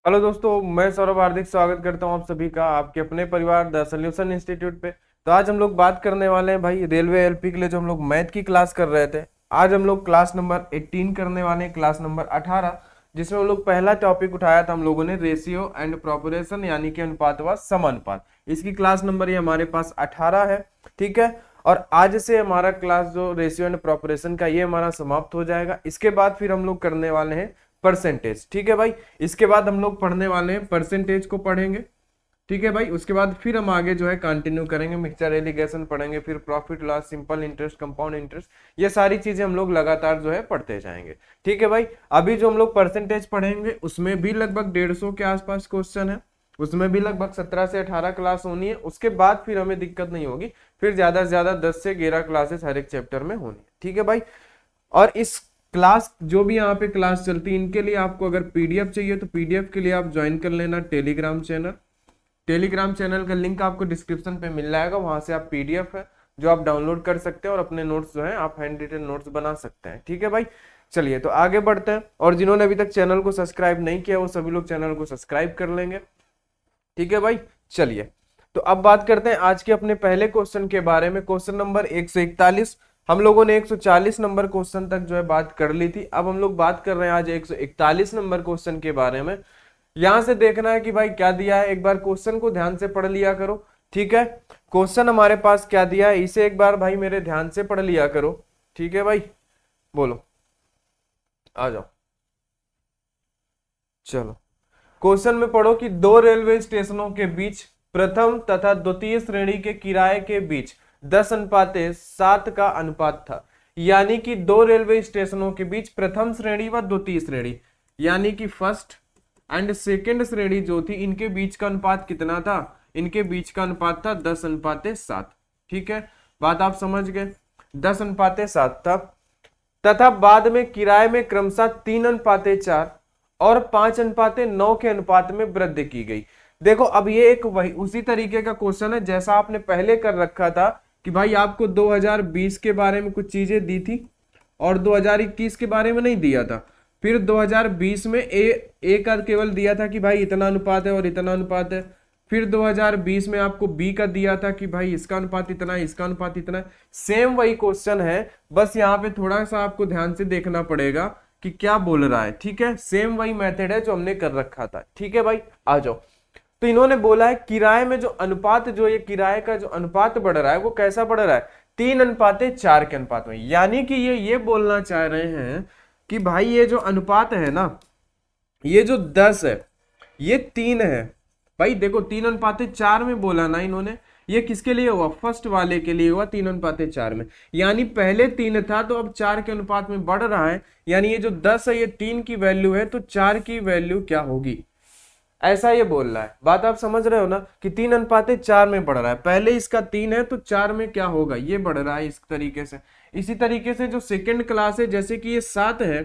Hello दोस्तों, मैं सौरभ हार्दिक स्वागत करता हूं आप सभी का आपके अपने परिवार द सॉल्यूशन इंस्टीट्यूट पे। तो आज हम लोग बात करने वाले हैं भाई रेलवे एलपी के लिए जो हम लोग मैथ की क्लास कर रहे थे। आज हम लोग क्लास नंबर 18 करने वाले हैं, क्लास नंबर 18, जिसमें हम लोग पहला टॉपिक उठाया था हम लोगों ने रेशियो एंड प्रोपोर्शन यानी कि अनुपात व समानुपात। इसकी क्लास नंबर ये हमारे पास 18 है। ठीक है। और आज से हमारा क्लास जो रेशियो एंड प्रोपोर्शन का ये हमारा समाप्त हो जाएगा। इसके बाद फिर हम लोग करने वाले हैं परसेंटेज। ठीक है भाई। इसके बाद हम लोग पढ़ने वाले हैं परसेंटेज को पढ़ेंगे। ठीक है भाई। उसके बाद फिर हम आगे जो है कंटिन्यू करेंगे, मिक्सचर एलिगेशन पढ़ेंगे, फिर profit loss, simple interest, compound interest, ये सारी चीजें हम लोग लगातार जो है पढ़ते जाएंगे। ठीक है भाई। अभी जो हम लोग परसेंटेज पढ़ेंगे उसमें भी लगभग 150 के आसपास क्वेश्चन है। उसमें भी लगभग 17 से 18 क्लास होनी है। उसके बाद फिर हमें दिक्कत नहीं होगी, फिर ज्यादा से ज्यादा 10 से 11 क्लासेस हर एक चैप्टर में होनी है। ठीक है भाई। और इस क्लास जो भी यहाँ पे क्लास चलती है इनके लिए आपको अगर पीडीएफ चाहिए तो पीडीएफ के लिए आप ज्वाइन कर लेना टेलीग्राम चैनल। टेलीग्राम चैनल का लिंक आपको डिस्क्रिप्शन पे मिल जाएगा, वहां से आप पीडीएफ है जो आप डाउनलोड कर सकते हैं और अपने नोट्स जो है आप हैंड रिटन नोट्स बना सकते हैं। ठीक है भाई। चलिए तो आगे बढ़ते हैं। और जिन्होंने अभी तक चैनल को सब्सक्राइब नहीं किया वो सभी लोग चैनल को सब्सक्राइब कर लेंगे। ठीक है भाई। चलिए तो अब बात करते हैं आज के अपने पहले क्वेश्चन के बारे में। Question number 141। हम लोगों ने 140 नंबर क्वेश्चन तक जो है बात कर ली थी। अब हम लोग बात कर रहे हैं आज 141 नंबर क्वेश्चन के बारे में। यहां से देखना है कि भाई क्या दिया है, एक बार क्वेश्चन को ध्यान से पढ़ लिया करो। ठीक है। क्वेश्चन हमारे पास क्या दिया है इसे एक बार भाई मेरे ध्यान से पढ़ लिया करो। ठीक है भाई। बोलो, आ जाओ। चलो क्वेश्चन में पढ़ो कि दो रेलवे स्टेशनों के बीच प्रथम तथा द्वितीय श्रेणी के किराए के बीच 10:7 का अनुपात था। यानी कि दो रेलवे स्टेशनों के बीच प्रथम श्रेणी व द्वितीय श्रेणी यानी कि फर्स्ट एंड सेकेंड श्रेणी जो थी इनके बीच का अनुपात कितना था? इनके बीच का अनुपात था 10:7। ठीक है, बात आप समझ गए। 10:7 था। तथा बाद में किराए में क्रमशः 3:4 और 5:9 के अनुपात में वृद्धि की गई। देखो अब ये एक वही उसी तरीके का क्वेश्चन है जैसा आपने पहले कर रखा था कि भाई आपको 2020 के बारे में कुछ चीजें दी थी और 2021 के बारे में नहीं दिया था। फिर 2020 में ए का केवल दिया था कि भाई इतना अनुपात है और इतना अनुपात है। फिर 2020 में आपको बी का दिया था कि भाई इसका अनुपात इतना है, इसका अनुपात इतना है। सेम वही क्वेश्चन है, बस यहाँ पे थोड़ा सा आपको ध्यान से देखना पड़ेगा कि क्या बोल रहा है। ठीक है, सेम वही मेथड है जो हमने कर रखा था। ठीक है भाई, आ जाओ। तो इन्होंने बोला है किराए में जो अनुपात, जो ये किराए का जो अनुपात बढ़ रहा है वो कैसा बढ़ रहा है? 3:4 के अनुपात में। यानी कि ये बोलना चाह रहे हैं कि भाई ये जो अनुपात है ना, ये जो 10 है ये 3 है। भाई देखो 3:4 में बोला ना इन्होंने, ये किसके लिए हुआ? फर्स्ट वाले के लिए हुआ 3:4 में। यानी पहले 3 था तो अब 4 के अनुपात में बढ़ रहा है। यानी ये जो 10 है ये 3 की वैल्यू है तो 4 की वैल्यू क्या होगी, ऐसा ये बोल रहा है। बात आप समझ रहे हो ना कि 3:4 में बढ़ रहा है। पहले इसका 3 है तो 4 में क्या होगा, ये बढ़ रहा है इस तरीके से। इसी तरीके से जो सेकंड क्लास है, जैसे कि ये 7 है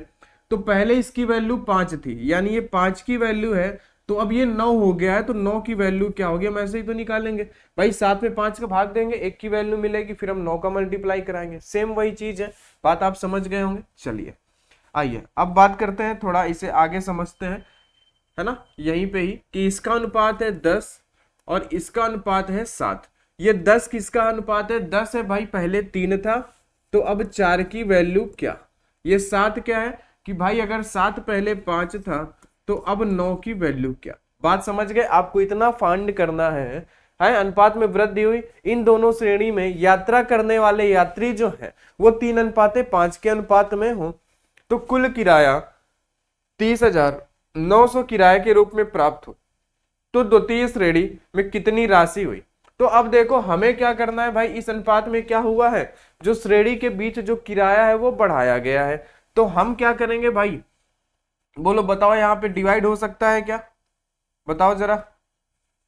तो पहले इसकी वैल्यू 5 थी, यानी ये 5 की वैल्यू है तो अब ये 9 हो गया है तो 9 की वैल्यू क्या होगी, हम ऐसे ही तो निकालेंगे भाई। 7 में 5 का भाग देंगे, 1 की वैल्यू मिलेगी, फिर हम 9 का मल्टीप्लाई कराएंगे। सेम वही चीज है। बात आप समझ गए होंगे। चलिए आइए अब बात करते हैं, थोड़ा इसे आगे समझते हैं, है ना, यहीं पे ही कि इसका अनुपात है 10 और इसका अनुपात है 7। ये 10 किसका अनुपात है? 10 है भाई, पहले 3 था तो अब 4 की वैल्यू क्या? ये 7 क्या है कि भाई अगर 7 पहले 5 था तो अब 9 की वैल्यू क्या? बात समझ गए। आपको इतना फाइंड करना है अनुपात में वृद्धि हुई इन दोनों श्रेणी में यात्रा करने वाले यात्री जो है वो 3:5 के अनुपात में हो तो कुल किराया 30,900 किराए के रूप में प्राप्त हो तो द्वितीय श्रेणी में कितनी राशि हुई? तो अब देखो हमें क्या करना है भाई, इस अनुपात में क्या हुआ है, जो श्रेणी के बीच जो किराया है वो बढ़ाया गया है। तो हम क्या करेंगे भाई, बोलो बताओ, यहाँ पे डिवाइड हो सकता है क्या? बताओ जरा।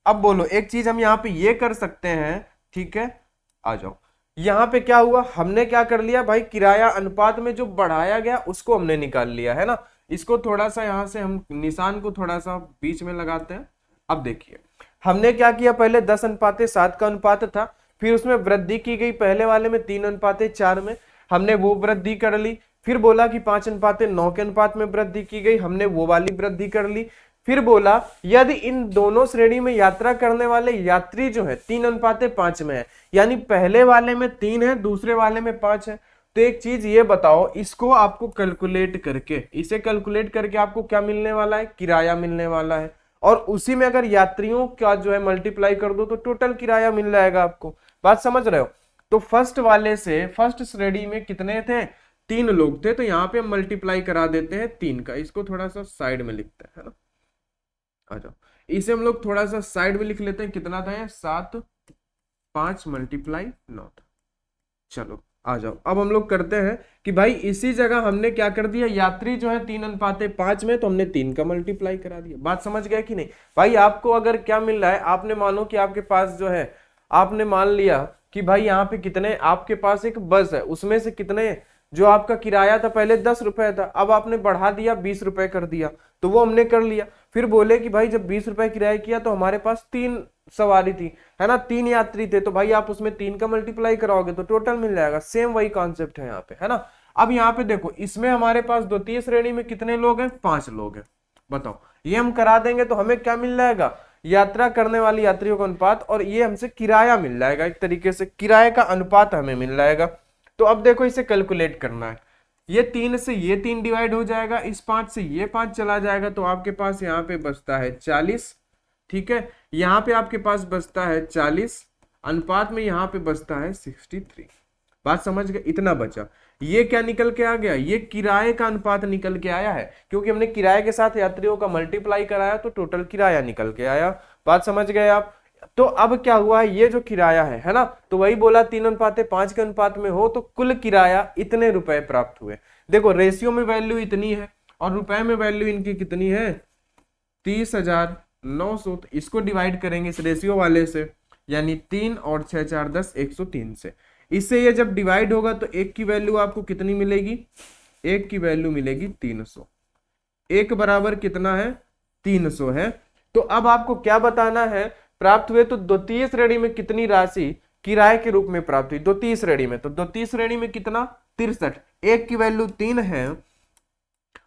अब बोलो, एक चीज हम यहाँ पे ये कर सकते हैं। ठीक है, आ जाओ। यहाँ पे क्या हुआ, हमने क्या कर लिया भाई, किराया अनुपात में जो बढ़ाया गया उसको हमने निकाल लिया है ना। इसको थोड़ा सा यहाँ से हम निशान को थोड़ा सा बीच में लगाते हैं। अब देखिए हमने क्या किया, पहले 10:7 का अनुपात था, फिर उसमें वृद्धि की गई, पहले वाले में 3:4 में हमने वो वृद्धि कर ली। फिर बोला कि 5:9 के अनुपात में वृद्धि की गई, हमने वो वाली वृद्धि कर ली। फिर बोला यदि इन दोनों श्रेणी में यात्रा करने वाले यात्री जो है 3:5 में है, यानी पहले वाले में 3 है, दूसरे वाले में 5 है। तो एक चीज ये बताओ, इसको आपको कैलकुलेट करके, इसे कैलकुलेट करके आपको क्या मिलने वाला है, किराया मिलने वाला है। और उसी में अगर यात्रियों का जो है मल्टीप्लाई कर दो तो टोटल किराया मिल जाएगा आपको। बात समझ रहे हो? तो फर्स्ट वाले से, फर्स्ट श्रेणी में कितने थे, 3 लोग थे, तो यहाँ पे हम मल्टीप्लाई करा देते हैं 3 का। इसको थोड़ा सा साइड में लिखते हैं, है ना। आ जाओ, इसे हम लोग थोड़ा सा साइड में लिख लेते हैं। कितना था, 7, 5 मल्टीप्लाई 9 था। चलो आ जाओ, अब हम लोग करते हैं कि भाई इसी जगह हमने क्या कर दिया, यात्री जो है 3:5 में, तो हमने 3 का मल्टीप्लाई करा दिया। बात समझ गए कि नहीं भाई? आपको अगर क्या मिल रहा है, आपने मानो कि आपके पास जो है, आपने मान लिया कि भाई यहाँ पे कितने, आपके पास एक बस है, उसमें से कितने, जो आपका किराया था पहले 10 रुपए था, अब आपने बढ़ा दिया 20 रुपए कर दिया, तो वो हमने कर लिया। फिर बोले कि भाई जब 20 रुपए किराया किया तो हमारे पास 3 सवारी थी, है ना, 3 यात्री थे, तो भाई आप उसमें 3 का मल्टीप्लाई कराओगे तो टोटल मिल जाएगा। सेम वही कॉन्सेप्ट है यहाँ पे, है ना। अब यहाँ पे देखो, इसमें हमारे पास द्वितीय श्रेणी में कितने लोग हैं, 5 लोग हैं। बताओ, ये हम करा देंगे तो हमें क्या मिल जाएगा, यात्रा करने वाली यात्रियों का अनुपात, और ये हमसे किराया मिल जाएगा, एक तरीके से किराए का अनुपात हमें मिल जाएगा। तो अब देखो, इसे कैलकुलेट करना है। ये 3 से ये 3 डिवाइड हो जाएगा, इस 5 से ये 5 चला जाएगा, तो आपके पास यहाँ पे बचता है 40। ठीक है, यहाँ पे आपके पास बचता है 40, अनुपात में यहाँ पे बचता है 63। बात समझ गए? इतना बचा। ये क्या निकल के आ गया, ये किराए का अनुपात निकल के आया है, क्योंकि हमने किराए के साथ यात्रियों का मल्टीप्लाई कराया तो टोटल किराया निकल के आया। बात समझ गए आप? तो अब क्या हुआ, ये जो किराया है ना, तो वही बोला 3:5 के अनुपात में हो तो कुल किराया इतने रुपए प्राप्त हुए। देखो, रेशियो में वैल्यू इतनी है और रुपए में वैल्यू इनकी कितनी है, 30,900। तो इसको डिवाइड करेंगे इस रेशियो वाले से, यानी 3 और 6 4 10, 103 से। इससे ये जब डिवाइड होगा तो एक की वैल्यू आपको कितनी मिलेगी, एक की वैल्यू मिलेगी 300। एक बराबर कितना है, 300 है। तो अब आपको क्या बताना है, प्राप्त हुए तो द्वितीय श्रेणी में कितनी राशि किराए के रूप में प्राप्त हुई द्वितीय श्रेणी में, तो द्वितीय श्रेणी में कितना, 63। एक की वैल्यू 3 है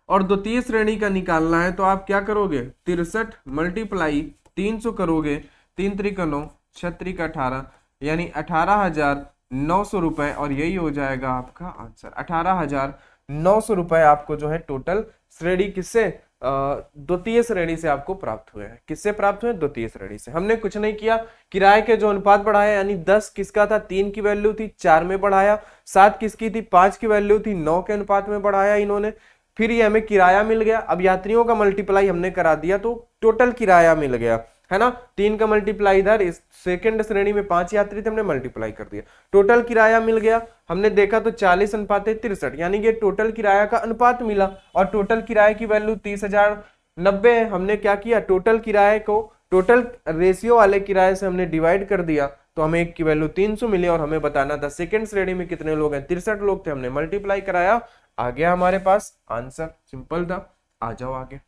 और द्वितीय श्रेणी का निकालना है, तो आप क्या करोगे, 63 मल्टीप्लाई 300 करोगे, 3 3 का 9, 6 3 का 18, यानी 18,900 रुपए, और यही हो जाएगा आपका आंसर। 18,900 रुपए आपको जो है टोटल श्रेणी किससे, द्वितीय श्रेणी से आपको प्राप्त हुए हैं। किससे प्राप्त हुए, द्वितीय श्रेणी से। हमने कुछ नहीं किया, किराए के जो अनुपात बढ़ाया, यानी 10 किसका था, 3 की वैल्यू थी 4 में बढ़ाया, 7 किसकी थी, 5 की वैल्यू थी 9 के अनुपात में बढ़ाया इन्होंने। फिर ये हमें किराया मिल गया, अब यात्रियों का मल्टीप्लाई हमने करा दिया तो टोटल किराया मिल गया, है ना। 3 का मल्टीप्लाई इधर, इस सेकंड श्रेणी में 5 यात्री थे, हमने मल्टीप्लाई कर दिया, टोटल किराया मिल गया। हमने देखा तो 40:63, यानी कि टोटल किराया का अनुपात मिला, और टोटल किराए की वैल्यू 30,090 है। हमने क्या किया, टोटल किराए को टोटल रेशियो वाले किराए से हमने डिवाइड कर दिया, तो हमें एक की वैल्यू 300 मिली, और हमें बताना था सेकंड श्रेणी में कितने लोग हैं, 63 लोग थे, हमने मल्टीप्लाई कराया, आ गया हमारे पास आंसर। सिंपल था। आ जाओ आगे।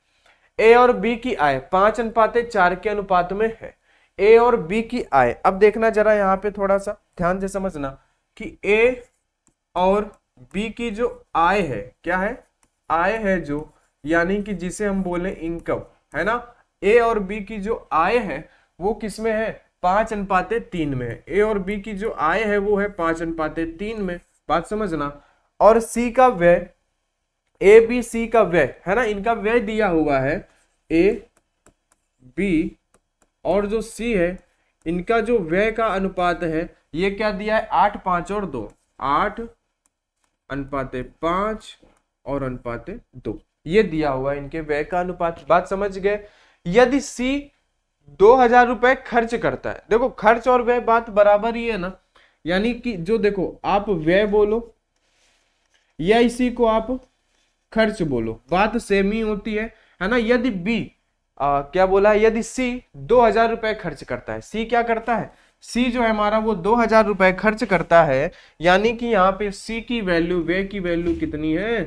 ए और बी की आय 5:4 के अनुपात में है। ए और बी की आय, अब देखना जरा यहाँ पे थोड़ा सा ध्यान से समझना कि ए और बी की जो आय है, क्या है, आय है जो, यानी कि जिसे हम बोले इनकम, है ना। ए और बी की जो आय है वो किस में है, 5:3 में है। ए और बी की जो आय है वो है 5:3 में। बात समझना। और सी का व्यय, ए बी सी का व्यय, है ना, इनका व्यय दिया हुआ है ए बी, और जो सी है इनका जो व्यय का अनुपात है ये क्या दिया है, 8 5 और 2, 8:5 और 8:2, ये दिया हुआ है इनके व्यय का अनुपात। बात समझ गए। यदि सी 2,000 रुपए खर्च करता है, देखो खर्च और व्यय बात बराबर ही है ना, यानी कि जो देखो आप व्यय बोलो या इसी को आप खर्च बोलो, बात सेम ही होती है ना। यदि बी क्या बोला है, यदि सी 2,000 रुपए खर्च करता है, सी क्या करता है, सी जो है हमारा वो 2,000 रुपए खर्च करता है, यानी कि यहाँ पे सी की वैल्यू, व्यय की वैल्यू कितनी है,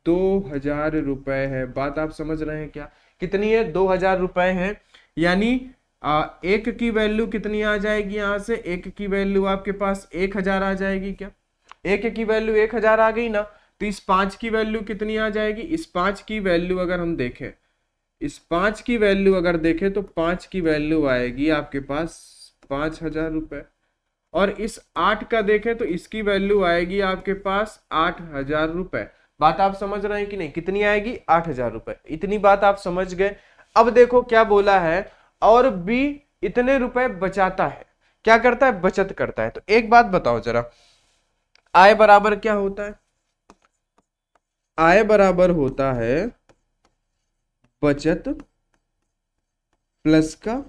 2,000 रुपए है। बात आप समझ रहे हैं क्या, कितनी है, 2,000 रुपए है। यानी एक की वैल्यू कितनी आ जाएगी, यहाँ से एक की वैल्यू आपके पास 1,000 आ जाएगी। क्या एक की वैल्यू 1,000 आ गई ना, तो इस 5 की वैल्यू कितनी आ जाएगी, इस 5 की वैल्यू अगर हम देखें इस 5 की वैल्यू अगर देखें तो 5 की वैल्यू आएगी आपके पास 5,000 रुपए, और इस 8 का देखें तो इसकी वैल्यू आएगी आपके पास 8,000 रुपए। बात आप समझ रहे हैं कि नहीं? कितनी आएगी? 8,000 रुपए। इतनी बात आप समझ गए। अब देखो क्या बोला है, और बी इतने रुपए बचाता है। क्या करता है? बचत करता है। तो एक बात बताओ जरा, आय बराबर क्या होता है? आय बराबर होता है बचत प्लस का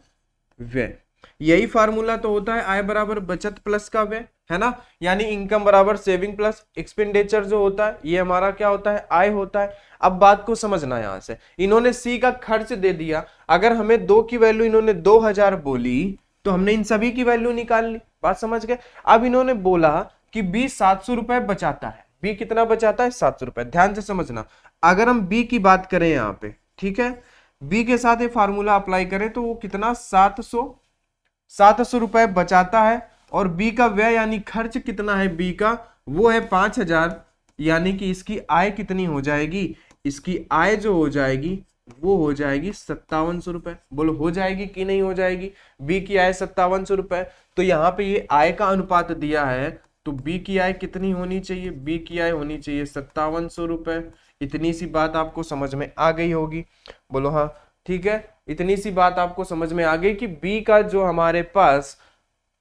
व्यय। यही फार्मूला तो होता है, आय बराबर बचत प्लस का व्यय, है ना? यानी इनकम बराबर सेविंग प्लस एक्सपेंडिचर जो होता है, ये हमारा क्या होता है? आय होता है। अब बात को समझना, यहां से इन्होंने सी का खर्च दे दिया। अगर हमें 2 की वैल्यू इन्होंने 2,000 बोली तो हमने इन सभी की वैल्यू निकाल ली। बात समझ गए? अब इन्होंने बोला कि बी 700 रुपए बचाता है। बी कितना बचाता है? 700 रुपए। ध्यान से समझना, अगर हम बी की बात करें यहां पे, ठीक है, बी के साथ ये फार्मूला अप्लाई करें तो वो कितना? 700 रुपए बचाता है। और बी का व्यय यानी खर्च कितना है बी का? वो है 5,000। यानी कि इसकी आय कितनी हो जाएगी? इसकी आय जो हो जाएगी वो हो जाएगी 5700 रुपए। बोलो हो जाएगी कि नहीं हो जाएगी? बी की आय 5700 रुपए। तो यहाँ पे ये आय का अनुपात दिया है, तो बी की आय कितनी होनी चाहिए? बी की आय होनी चाहिए 5700 रुपए। इतनी सी बात आपको समझ में आ गई होगी। बोलो हाँ, ठीक है। इतनी सी बात आपको समझ में आ गई कि बी का जो हमारे पास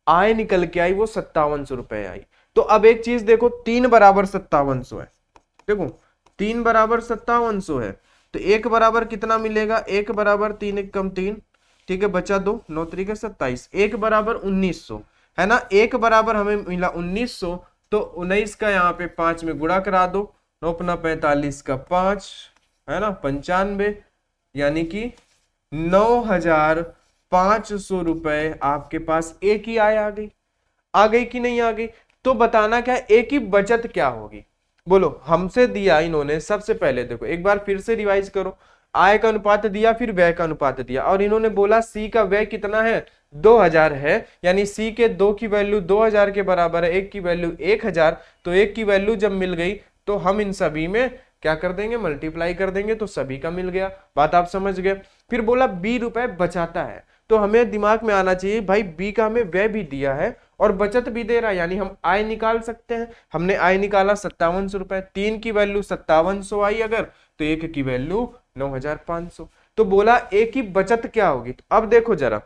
आय निकल के आई वो 5700 रुपए आई। तो अब एक चीज देखो, 3 बराबर 5700 है। देखो 3 बराबर 5700 है, तो 1 बराबर कितना मिलेगा? 1 बराबर 3 एक कम 3, ठीक है, बचा 2, 9 3 27, 1 बराबर 1900, है ना? 1 बराबर हमें मिला 1900, तो 19 का यहाँ पे 5 में गुणा करा दो, 9 अपना 45 का 5, है ना, 95, यानी कि 9,500 रुपए आपके पास एक ही आय आ गई। आ गई कि नहीं आ गई? तो बताना क्या है, एक ही बचत क्या होगी? बोलो, हमसे दिया इन्होंने, सबसे पहले देखो एक बार फिर से रिवाइज करो, आय का अनुपात दिया, फिर व्यय का अनुपात दिया, और इन्होंने बोला सी का व्यय कितना है? 2,000 है। यानी सी के 2 की वैल्यू 2,000 के बराबर है, 1 की वैल्यू 1,000। तो 1 की वैल्यू जब मिल गई तो हम इन सभी में क्या कर देंगे? मल्टीप्लाई कर देंगे, तो सभी का मिल गया। बात आप समझ गए। फिर बोला बी रुपए बचाता है, तो हमें दिमाग में आना चाहिए भाई बी का हमें व्यय भी दिया है और बचत भी दे रहा है, यानी हम आय निकाल सकते हैं। हमने आय निकाला 5700 रुपए, 3 की वैल्यू 5700 आई अगर, तो 1 की वैल्यू 9,500। तो बोला एक की बचत क्या होगी? तो अब देखो जरा,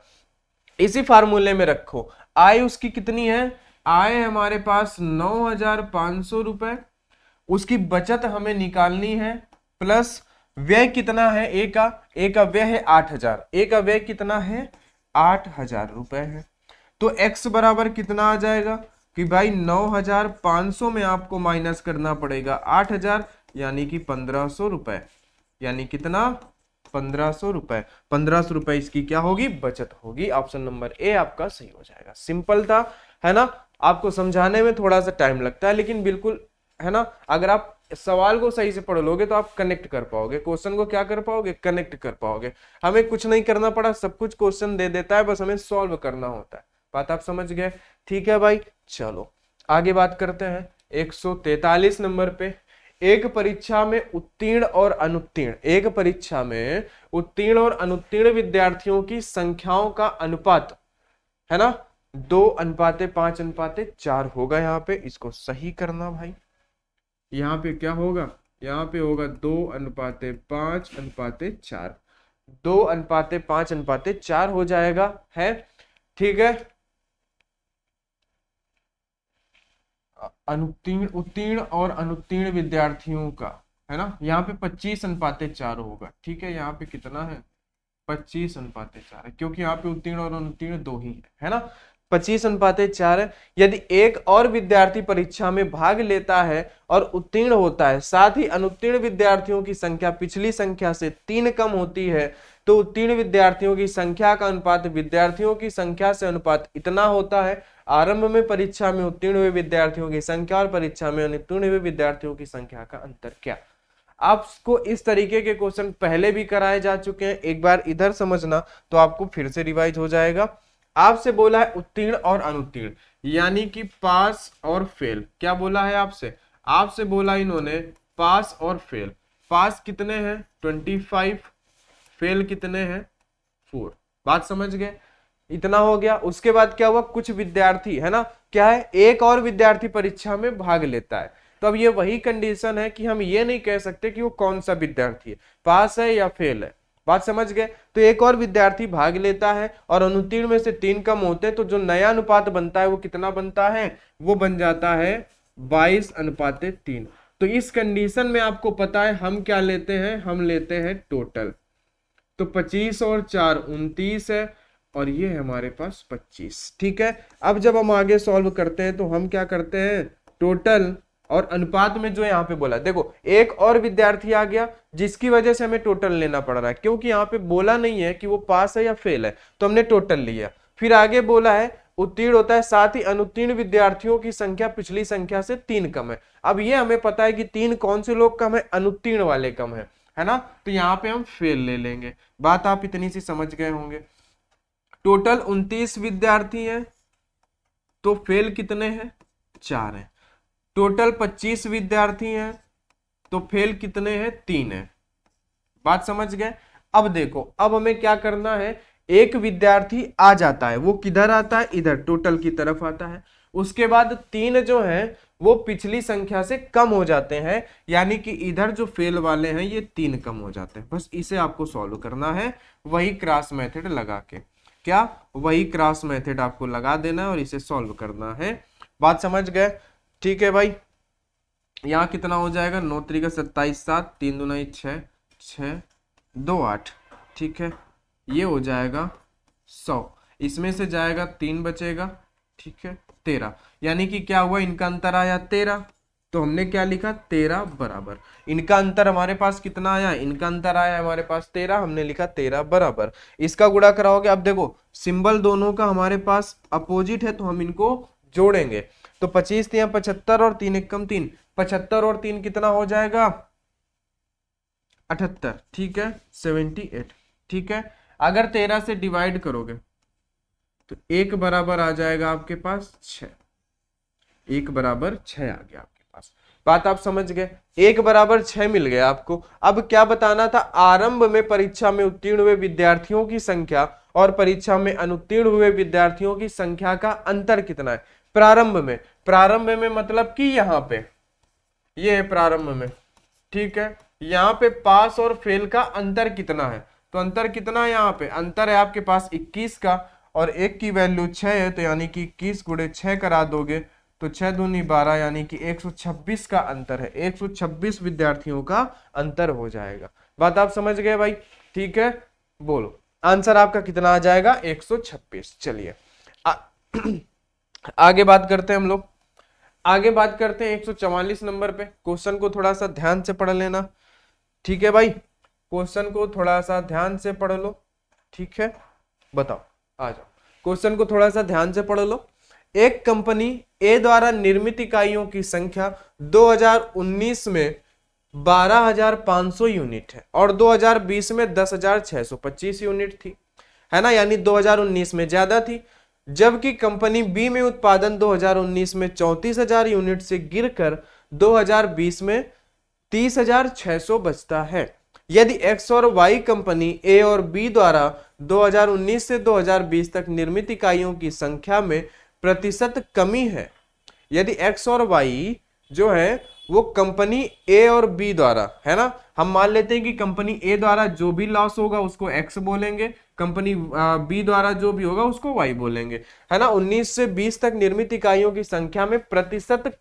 इसी फार्मूले में रखो, आय उसकी कितनी है? आय हमारे पास 9,500 रुपए, उसकी बचत हमें निकालनी है, प्लस व्यय कितना है? ए का व्यय है 8,000। ए का व्यय कितना है? 8,000 रुपए है। तो x बराबर कितना आ जाएगा कि भाई 9,500 में आपको माइनस करना पड़ेगा 8,000, यानी कि 1,500 रुपए। यानी कितना? 1,500 रुपए। 1,500 रुपए इसकी क्या होगी? बचत होगी। ऑप्शन नंबर ए आपका सही हो जाएगा। सिंपल था, है ना? आपको समझाने में थोड़ा सा टाइम लगता है, लेकिन बिल्कुल, है ना, अगर आप सवाल को सही से पढ़ लोगे तो आप कनेक्ट कर पाओगे, क्वेश्चन को क्या कर पाओगे? कनेक्ट कर पाओगे। हमें कुछ नहीं करना पड़ा, सब कुछ क्वेश्चन दे देता है, बस हमें सॉल्व करना होता है। बात आप समझ गए? ठीक है भाई, चलो आगे बात करते हैं। 143 नंबर पे, एक परीक्षा में उत्तीर्ण और अनुत्तीर्ण, एक परीक्षा में उत्तीर्ण और अनुत्तीर्ण विद्यार्थियों की संख्याओं का अनुपात, है ना, 2:5:4 होगा। यहाँ पे इसको सही करना भाई। यहाँ पे क्या होगा? यहाँ पे होगा 2:5:4, 2:5:4 हो जाएगा, है, ठीक है। अनुत्तीर्ण, उत्तीर्ण और अनुत्तीर्ण विद्यार्थियों का, है ना, यहाँ पे 25:4 होगा, ठीक है। यहाँ पे कितना है? 25:4 है, क्योंकि यहाँ पे उत्तीर्ण और अनुत्तीर्ण दो ही है ना। 25:4 है। यदि एक और विद्यार्थी परीक्षा में भाग लेता है और उत्तीर्ण होता है, साथ ही अनुत्तीर्ण विद्यार्थियों की संख्या पिछली संख्या से 3 कम होती है, तो उत्तीर्ण विद्यार्थियों की संख्या का अनुपात विद्यार्थियों की संख्या से अनुपात इतना होता है। आरंभ में परीक्षा में उत्तीर्ण हुए विद्यार्थियों की संख्या और परीक्षा में अनुत्तीर्ण हुए विद्यार्थियों की संख्या का अंतर क्या? आपको इस तरीके के क्वेश्चन पहले भी कराए जा चुके हैं, एक बार इधर समझना तो आपको फिर से रिवाइज हो जाएगा। आपसे बोला है उत्तीर्ण और अनुत्तीर्ण, यानी कि पास और फेल। क्या बोला है आपसे? आपसे बोला इन्होंने पास और फेल। पास कितने हैं? 25, फेल कितने हैं 4। बात समझ गए, इतना हो गया। उसके बाद क्या हुआ, कुछ विद्यार्थी है ना, क्या है, एक और विद्यार्थी परीक्षा में भाग लेता है। तो अब ये वही कंडीशन है कि हम ये नहीं कह सकते कि वो कौन सा विद्यार्थी है, पास है या फेल है। बात समझ गए। तो एक और विद्यार्थी भाग लेता है और अनुत्तीर्ण में से 3 कम होते हैं, तो जो नया अनुपात बनता है वो कितना बनता है, वो बन जाता है 22:3। तो इस कंडीशन में आपको पता है हम क्या लेते हैं, हम लेते हैं टोटल। तो 25 और 4 29 है, और ये है हमारे पास 25। ठीक है, अब जब हम आगे सॉल्व करते हैं तो हम क्या करते हैं, टोटल और अनुपात में जो यहाँ पे बोला, देखो एक और विद्यार्थी आ गया जिसकी वजह से हमें टोटल लेना पड़ रहा है, क्योंकि यहाँ पे बोला नहीं है कि वो पास है या फेल है, तो हमने टोटल लिया। फिर आगे बोला है उत्तीर्ण होता है, साथ ही अनुत्तीर्ण विद्यार्थियों की संख्या पिछली संख्या से 3 कम है। अब ये हमें पता है कि 3 कौन से लोग कम है, अनुत्तीर्ण वाले कम है ना, तो यहाँ पे हम फेल ले लेंगे। बात आप इतनी सी समझ गए होंगे। टोटल 29 विद्यार्थी हैं, तो फेल कितने हैं, 4 हैं। टोटल 25 विद्यार्थी हैं, तो फेल कितने हैं, 3 हैं। बात समझ गए। अब देखो, अब हमें क्या करना है, एक विद्यार्थी आ जाता है, वो किधर आता है, इधर टोटल की तरफ आता है। उसके बाद 3 जो हैं वो पिछली संख्या से कम हो जाते हैं, यानी कि इधर जो फेल वाले हैं ये 3 कम हो जाते हैं। बस इसे आपको सॉल्व करना है, वही क्रॉस मेथड लगा के। क्या, वही क्रॉस मेथड आपको लगा देना है और इसे सॉल्व करना है। बात समझ गए। ठीक है भाई, यहाँ कितना हो जाएगा, 9 3 27 7 3 2 6 6 2 8। ठीक है, ये हो जाएगा 100, इसमें से जाएगा 3 बचेगा। ठीक है, 13, यानी कि क्या हुआ, इनका अंतर आया 13, तो हमने क्या लिखा, 13 बराबर। इनका अंतर हमारे पास कितना आया, इनका अंतर आया हमारे पास 13, हमने लिखा 13 बराबर। इसका गुणा कराओगे, अब देखो सिंबल दोनों का हमारे पास अपोजिट है, तो हम इनको जोड़ेंगे। तो 25 3 75 और 3 1 3, 75 और 3 कितना हो जाएगा, 78। ठीक है, 78। ठीक है, अगर 13 से डिवाइड करोगे तो 1 बराबर आ जाएगा आपके पास 6, 1 बराबर 6 आ गया आपके पास। बात आप समझ गए, 1 बराबर 6 मिल गया आपको। अब क्या बताना था, आरंभ में परीक्षा में उत्तीर्ण हुए विद्यार्थियों की संख्या और परीक्षा में अनुत्तीर्ण हुए विद्यार्थियों की संख्या का अंतर कितना है प्रारंभ में। प्रारंभ में मतलब कि यहाँ पे ये है प्रारंभ में। ठीक है, यहाँ पे पास और फेल का अंतर कितना है, तो अंतर कितना है, यहाँ पे अंतर है आपके पास 21 का, और एक की वैल्यू 6 है, तो यानी कि 21 गुणे 6 करा दोगे तो 6 दूनी 12, यानी कि 126 का अंतर है। 126 विद्यार्थियों का अंतर हो जाएगा। बात आप समझ गए भाई। ठीक है, बोलो आंसर आपका कितना आ जाएगा, 126। चलिए आगे बात करते हैं हम लोग। आगे बात करते हैं 144 नंबर पे। क्वेश्चन को थोड़ा सा ध्यान से पढ़ लेना। ठीक है भाई, क्वेश्चन को थोड़ा सा ध्यान से पढ़ लो। ठीक है, बताओ, आ जाओ, क्वेश्चन को थोड़ा सा ध्यान से पढ़ लो। एक कंपनी ए द्वारा निर्मित इकाइयों की संख्या 2019 में 12,500 यूनिट है और 2020 में 10,625 यूनिट थी, है ना, यानी 2019 में ज्यादा थी, जबकि कंपनी बी में उत्पादन 2019 में 34,000 यूनिट से गिरकर 2020 में 30,600 बचता है। यदि एक्स और वाई कंपनी ए और बी द्वारा 2019 से 2020 तक निर्मित इकाइयों की संख्या में प्रतिशत कमी है, यदि एक्स और वाई जो है वो कंपनी ए और बी द्वारा, है ना, हम मान लेते हैं कि कंपनी ए द्वारा जो भी लॉस होगा उसको एक्स बोलेंगे, कंपनी बी द्वारा जो भी होगा उसको वाई बोलेंगे, है ना। 19 से 20 तक निर्मित इकाइयों की संख्या में प्रतिशत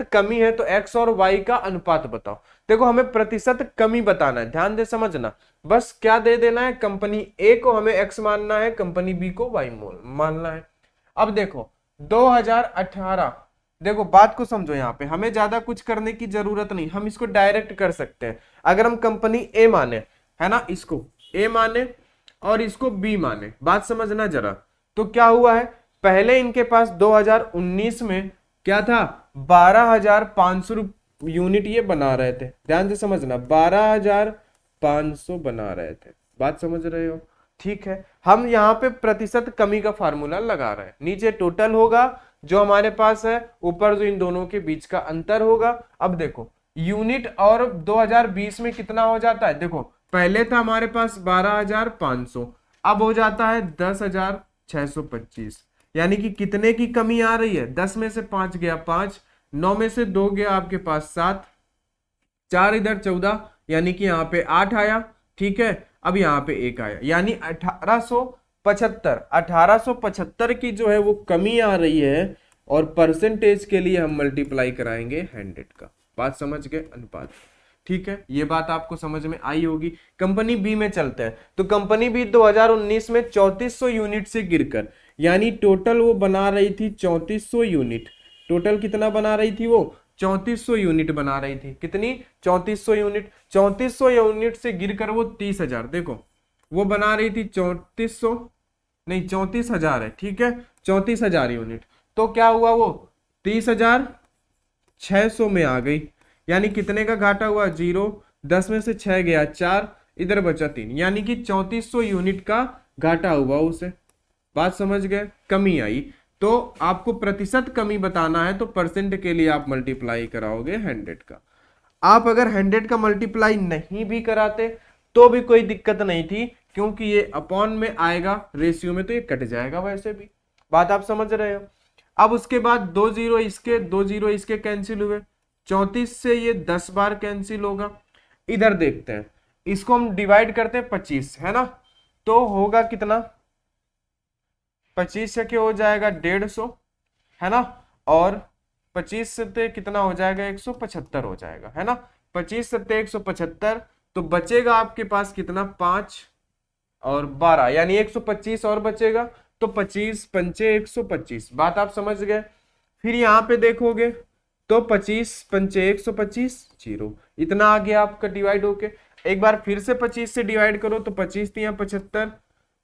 कमी है, तो एक्स और वाई का अनुपात बताओ। देखो हमें प्रतिशत कमी बताना है, ध्यान दे समझना। बस क्या दे देना है, कंपनी ए को हमें एक्स मानना है, कंपनी बी को वाई मानना है। अब देखो 2018, देखो बात को समझो, यहाँ पे हमें ज्यादा कुछ करने की जरूरत नहीं, हम इसको डायरेक्ट कर सकते हैं। अगर हम कंपनी ए माने, है ना, इसको ए माने और इसको बी माने, बात समझना जरा, तो क्या हुआ है, पहले इनके पास 2019 में क्या था, 12,500 यूनिट ये बना रहे थे, ध्यान से समझना, 12,500 बना रहे थे, बात समझ रहे हो। ठीक है, हम यहाँ पे प्रतिशत कमी का फार्मूला लगा रहे हैं। नीचे टोटल होगा जो हमारे पास है, ऊपर जो इन दोनों के बीच का अंतर होगा। अब देखो यूनिट और 2020 में कितना हो जाता है, देखो पहले था हमारे पास 12,500, अब हो जाता है 10,625। यानी कि कितने की कमी आ रही है? 10 में से 5 गया 5, 9 में से 2 गया आपके पास 7, 4 इधर 14, यानी कि यहाँ पे 8 आया। ठीक है, अब यहाँ पे 1 आया, यानी 1875 की जो है वो कमी आ रही है, और परसेंटेज के लिए हम मल्टीप्लाई कराएंगे 100 का। बात समझ गए? अनुपात। ठीक है, ये बात आपको समझ में आई होगी। कंपनी बी में चलते हैं। तो कंपनी बी 2019 में 3400 यूनिट से गिरकर, यानी टोटल वो बना रही थी 3400 यूनिट। टोटल कितना बना रही थी वो? 3400 यूनिट बना रही थी। कितनी? 3400 यूनिट। 3400 यूनिट से गिरकर वो 30,000, देखो वो बना रही थी 3400 नहीं 34,000 है। ठीक है, 34,000 यूनिट। तो क्या हुआ, वो 30,600 में आ गई। यानी कितने का घाटा हुआ? 0। 10 में से 6 गया 4, इधर बचा 3, यानी कि 3400 यूनिट का घाटा हुआ उसे। बात समझ गए? कमी आई। तो आपको प्रतिशत कमी बताना है तो परसेंट के लिए आप मल्टीप्लाई कराओगे 100 का। आप अगर 100 का मल्टीप्लाई नहीं भी कराते तो भी कोई दिक्कत नहीं थी, क्योंकि ये अपॉन में आएगा रेशियो में, तो ये कट जाएगा वैसे भी। बात आप समझ रहे हो? अब उसके बाद 2 जीरो इसके कैंसिल हुए। 34 से ये 10 बार कैंसिल होगा। इधर देखते हैं, इसको हम डिवाइड करते हैं 25, है ना? तो होगा कितना? 25 से क्या हो जाएगा? 150, है ना? और 25 से कितना हो जाएगा? 175 हो जाएगा, है ना? 25 से 175, तो बचेगा आपके पास कितना? 5 और 12, यानी 125 और बचेगा। तो 25 पंचे 125। बात आप समझ गए? फिर यहाँ पे देखोगे तो 25 पंचे 125, 0। इतना आ गया आपका डिवाइड होके। एक बार फिर से 25 से डिवाइड करो तो 25 तिया 75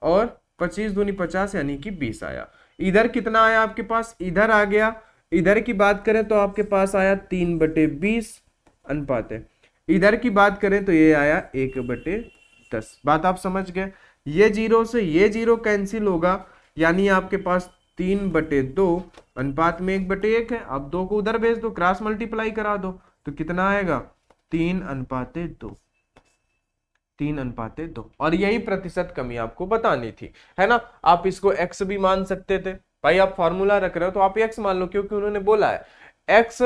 और 25 दूनी 50, यानी कि 20 आया। इधर कितना आया आपके पास? इधर आ गया। इधर की बात करें तो आपके पास आया 3/20 अनुपात है। इधर की बात करें तो ये आया 1/10। बात आप समझ गए? ये 0 से ये 0 कैंसिल होगा, यानी आपके पास 3/2 अनुपात में 1/1 है। अब 2 को उधर भेज दो, क्रॉस मल्टीप्लाई करा दो, तो कितना आएगा? 3/2। 3/2। और यही प्रतिशत कमी आपको बतानी थी, है ना? आप इसको x भी मान सकते थे। भाई आप फॉर्मूला रख रहे हो तो आप x मान लो, क्योंकि उन्होंने बोला है x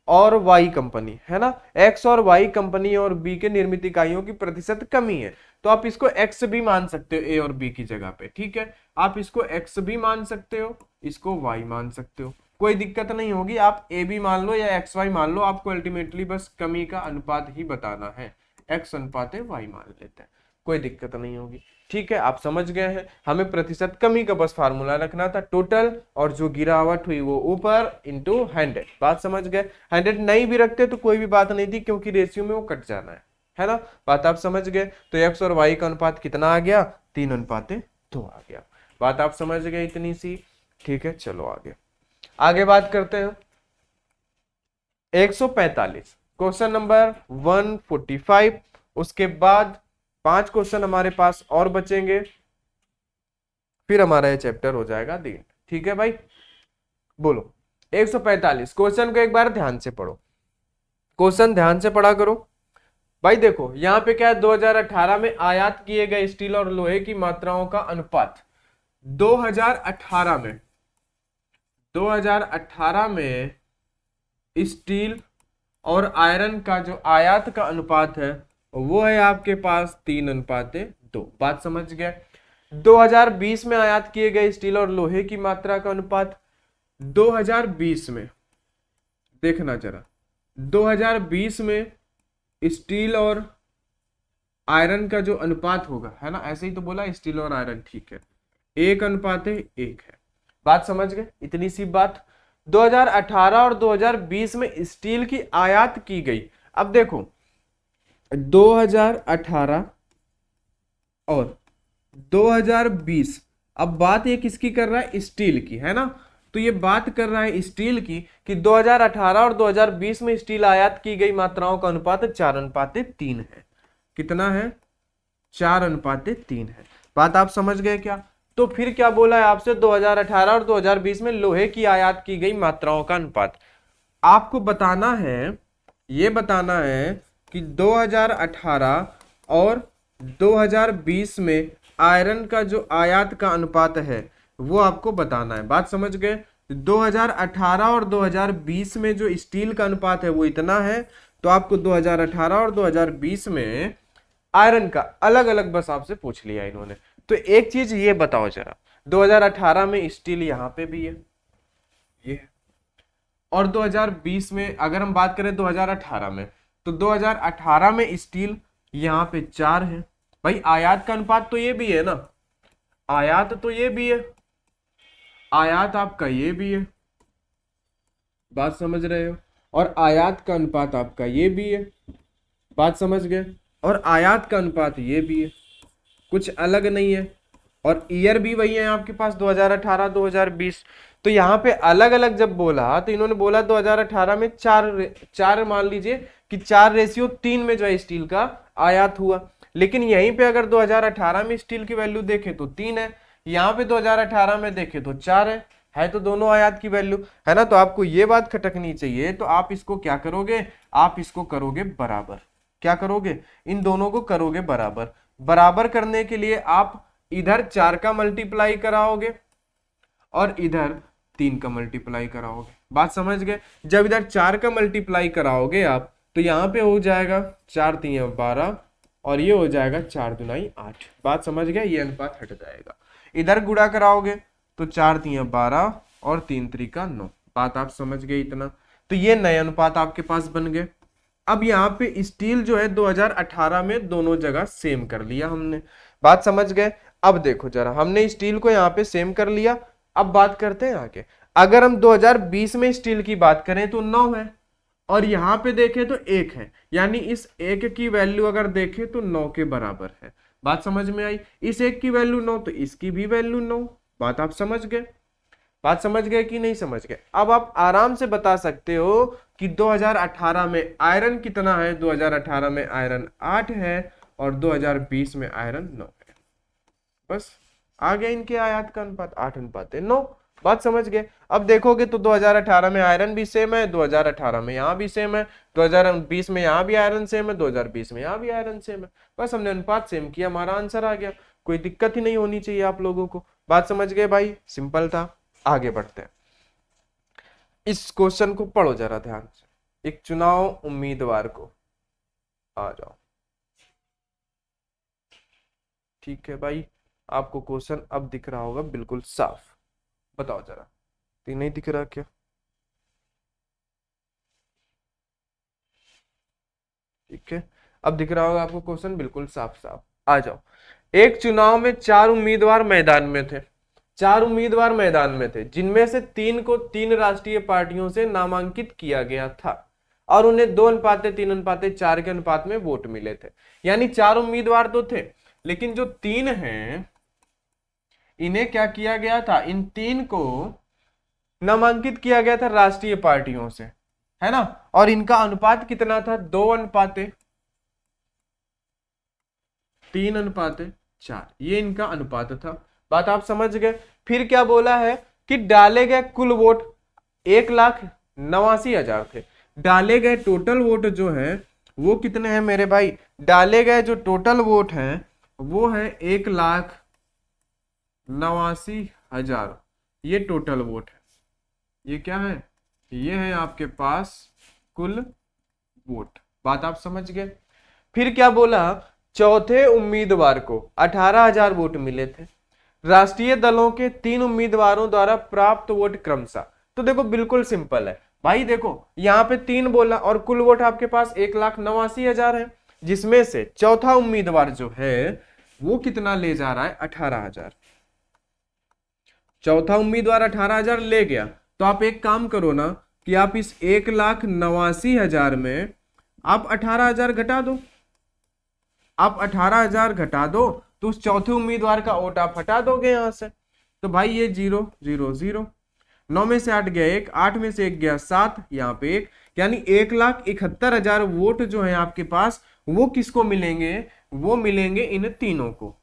और y कंपनी, है ना? x और y कंपनी और b के निर्मित इकाइयों की प्रतिशत कमी है, तो आप इसको x भी मान सकते हो a और b की जगह पे। ठीक है, आप इसको x भी मान सकते हो, इसको y मान सकते हो, कोई दिक्कत नहीं होगी। आप a भी मान लो या xy मान लो, आपको अल्टीमेटली बस कमी का अनुपात ही बताना है। x अनुपात y मान लेते हैं, कोई दिक्कत नहीं होगी। ठीक है, आप समझ गए हैं। हमें प्रतिशत कमी का बस फार्मूला रखना था, टोटल और जो गिरावट हुई वो ऊपर इंटू 100। बात समझ गए? 100 नहीं भी रखते तो कोई भी बात नहीं थी, क्योंकि रेशियो में वो कट जाना है ना? बात आप समझ गए? तो x और y का अनुपात कितना आ गया? 3/2 आ गया। बात आप समझ गए इतनी सी? ठीक है, चलो आगे बात करते हैं। 145 क्वेश्चन नंबर 145। उसके बाद 5 क्वेश्चन हमारे पास और बचेंगे, फिर हमारा ये चैप्टर हो जाएगा दी। ठीक है भाई, बोलो 145 क्वेश्चन को एक बार ध्यान से पढ़ो। क्वेश्चन ध्यान से पढ़ा करो भाई। देखो यहाँ पे क्या है, 2018 में आयात किए गए स्टील और लोहे की मात्राओं का अनुपात। 2018 में स्टील और आयरन का जो आयात का अनुपात है वो है आपके पास 3/2। बात समझ गए? 2020 में आयात किए गए स्टील और लोहे की मात्रा का अनुपात। 2020 में देखना जरा, 2020 में स्टील और आयरन का जो अनुपात होगा, है ना? ऐसे ही तो बोला, स्टील और आयरन। ठीक है, 1/1 है। बात समझ गए? इतनी सी बात। 2018 और 2020 में स्टील की आयात की गई। अब देखो 2018 और 2020, अब बात ये किसकी कर रहा है? स्टील की, है ना? तो ये बात कर रहा है स्टील की कि 2018 और 2020 में स्टील आयात की गई मात्राओं का अनुपात 4/3 है। कितना है? 4/3 है। बात आप समझ गए क्या? तो फिर क्या बोला है आपसे? 2018 और 2020 में लोहे की आयात की गई मात्राओं का अनुपात। आपको बताना है, ये बताना है कि 2018 और 2020 में आयरन का जो आयात का अनुपात है वो आपको बताना है। बात समझ गए? 2018 और 2020 में जो स्टील का अनुपात है वो इतना है, तो आपको 2018 और 2020 में आयरन का अलग अलग बस आपसे पूछ लिया इन्होंने। तो एक चीज ये बताओ जरा, 2018 में स्टील यहाँ पे भी है, ये है, और 2020 में अगर हम बात करें 2018 में, तो 2018 में स्टील यहाँ पे 4 है। भाई आयात का अनुपात तो ये भी है ना, आयात तो ये भी है, आयात आपका ये भी है, बात समझ रहे हो, और आयात का अनुपात आपका ये भी है, बात समझ गए, और आयात का अनुपात ये भी है, कुछ अलग नहीं है, और ईयर भी वही है आपके पास 2018 2020। तो यहाँ पे अलग अलग जब बोला तो इन्होंने बोला 2018 में चार मान लीजिए कि 4:3 में जो है स्टील का आयात हुआ, लेकिन यहीं पे अगर 2018 में स्टील की वैल्यू देखे तो 3 है, यहाँ पे 2018 में देखे तो 4 है तो दोनों आयात की वैल्यू है ना। तो आपको ये बात खटकनी चाहिए, तो आप इसको क्या करोगे, आप इसको करोगे बराबर। क्या करोगे, इन दोनों को करोगे बराबर। बराबर करने के लिए आप इधर 4 का मल्टीप्लाई कराओगे और इधर 3 का मल्टीप्लाई कराओगे। बात समझ गए? जब इधर 4 का मल्टीप्लाई कराओगे आप, तो यहाँ पे हो जाएगा 4 3 12 और ये हो जाएगा 4 2 8। बात समझ गए? ये अनुपात हट जाएगा। इधर गुणा कराओगे तो 4 3 12 और 3 3 9। बात आप समझ गए इतना? तो ये नए अनुपात आपके पास बन गए। अब यहाँ पे स्टील जो है 2018 में दोनों जगह सेम कर लिया हमने। बात समझ गए? अब देखो जरा, हमने स्टील को यहाँ पे सेम कर लिया। अब बात करते हैं आगे। अगर हम 2020 में स्टील की बात करें तो 9 है, और यहाँ पे देखें तो 1 है, यानी इस 1 की वैल्यू अगर देखें तो 9 के बराबर है। बात समझ में आई? इस 1 की वैल्यू 9 तो इसकी भी वैल्यू 9। बात आप समझ गए? बात समझ गए कि नहीं समझ गए? अब आप आराम से बता सकते हो कि 2018 में आयरन कितना है। 2018 में आयरन 8 है और 2020 में आयरन 9 है। बस आ गया इनके आयात का अनुपात, 8:9। बात समझ गए? अब देखोगे तो 2018 में आयरन भी सेम है, 2018 में यहाँ भी सेम है, 2020 में यहाँ भी आयरन सेम है, 2020 में यहाँ भी आयरन सेम है। बस हमने अनुपात सेम किया, हमारा आंसर आ गया। कोई दिक्कत ही नहीं होनी चाहिए आप लोगों को। बात समझ गए भाई? सिंपल था। आगे बढ़ते हैं। इस क्वेश्चन को पढ़ो जरा ध्यान से। एक चुनाव उम्मीदवार को, आ जाओ। ठीक है भाई, आपको क्वेश्चन अब दिख रहा होगा बिल्कुल साफ। बताओ जरा, तो नहीं दिख रहा क्या? ठीक है, अब दिख रहा होगा आपको क्वेश्चन बिल्कुल साफ साफ। आ जाओ। एक चुनाव में 4 उम्मीदवार मैदान में थे। 4 उम्मीदवार मैदान में थे, जिनमें से 3 को 3 राष्ट्रीय पार्टियों से नामांकित किया गया था और उन्हें 2:3:4 के अनुपात में वोट मिले थे। यानी 4 उम्मीदवार तो थे, लेकिन जो 3 हैं इन्हें क्या किया गया था, इन 3 को नामांकित किया गया था राष्ट्रीय पार्टियों से, है ना। और इनका अनुपात कितना था, 2:3:4। ये इनका अनुपात था। बात आप समझ गए? फिर क्या बोला है कि डाले गए कुल वोट 1,89,000 थे। डाले गए टोटल वोट जो है वो कितने हैं मेरे भाई? डाले गए जो टोटल वोट हैं वो है 1,89,000। ये टोटल वोट है। ये क्या है? ये है आपके पास कुल वोट। बात आप समझ गए? फिर क्या बोला, चौथे उम्मीदवार को 18,000 वोट मिले थे। राष्ट्रीय दलों के 3 उम्मीदवारों द्वारा प्राप्त वोट क्रमशः। तो देखो बिल्कुल सिंपल है भाई। देखो यहाँ पे 3 बोला और कुल वोट आपके पास 1,89,000 है, जिसमें से चौथा उम्मीदवार जो है वो कितना ले जा रहा है, 18,000। चौथा उम्मीदवार 18,000 ले गया, तो आप एक काम करो ना कि आप इस 1,89,000 में आप 18,000 घटा दो। आप 18,000 घटा दो तो उस चौथे उम्मीदवार का वोट आप हटा दोगे यहां से। तो भाई ये 0 0 0, 9 में से 8 गया 1, 8 में से 1 गया 7, यहाँ पे 1, यानी 1,71,000 वोट जो है आपके पास वो किसको मिलेंगे, वो मिलेंगे इन तीनों को।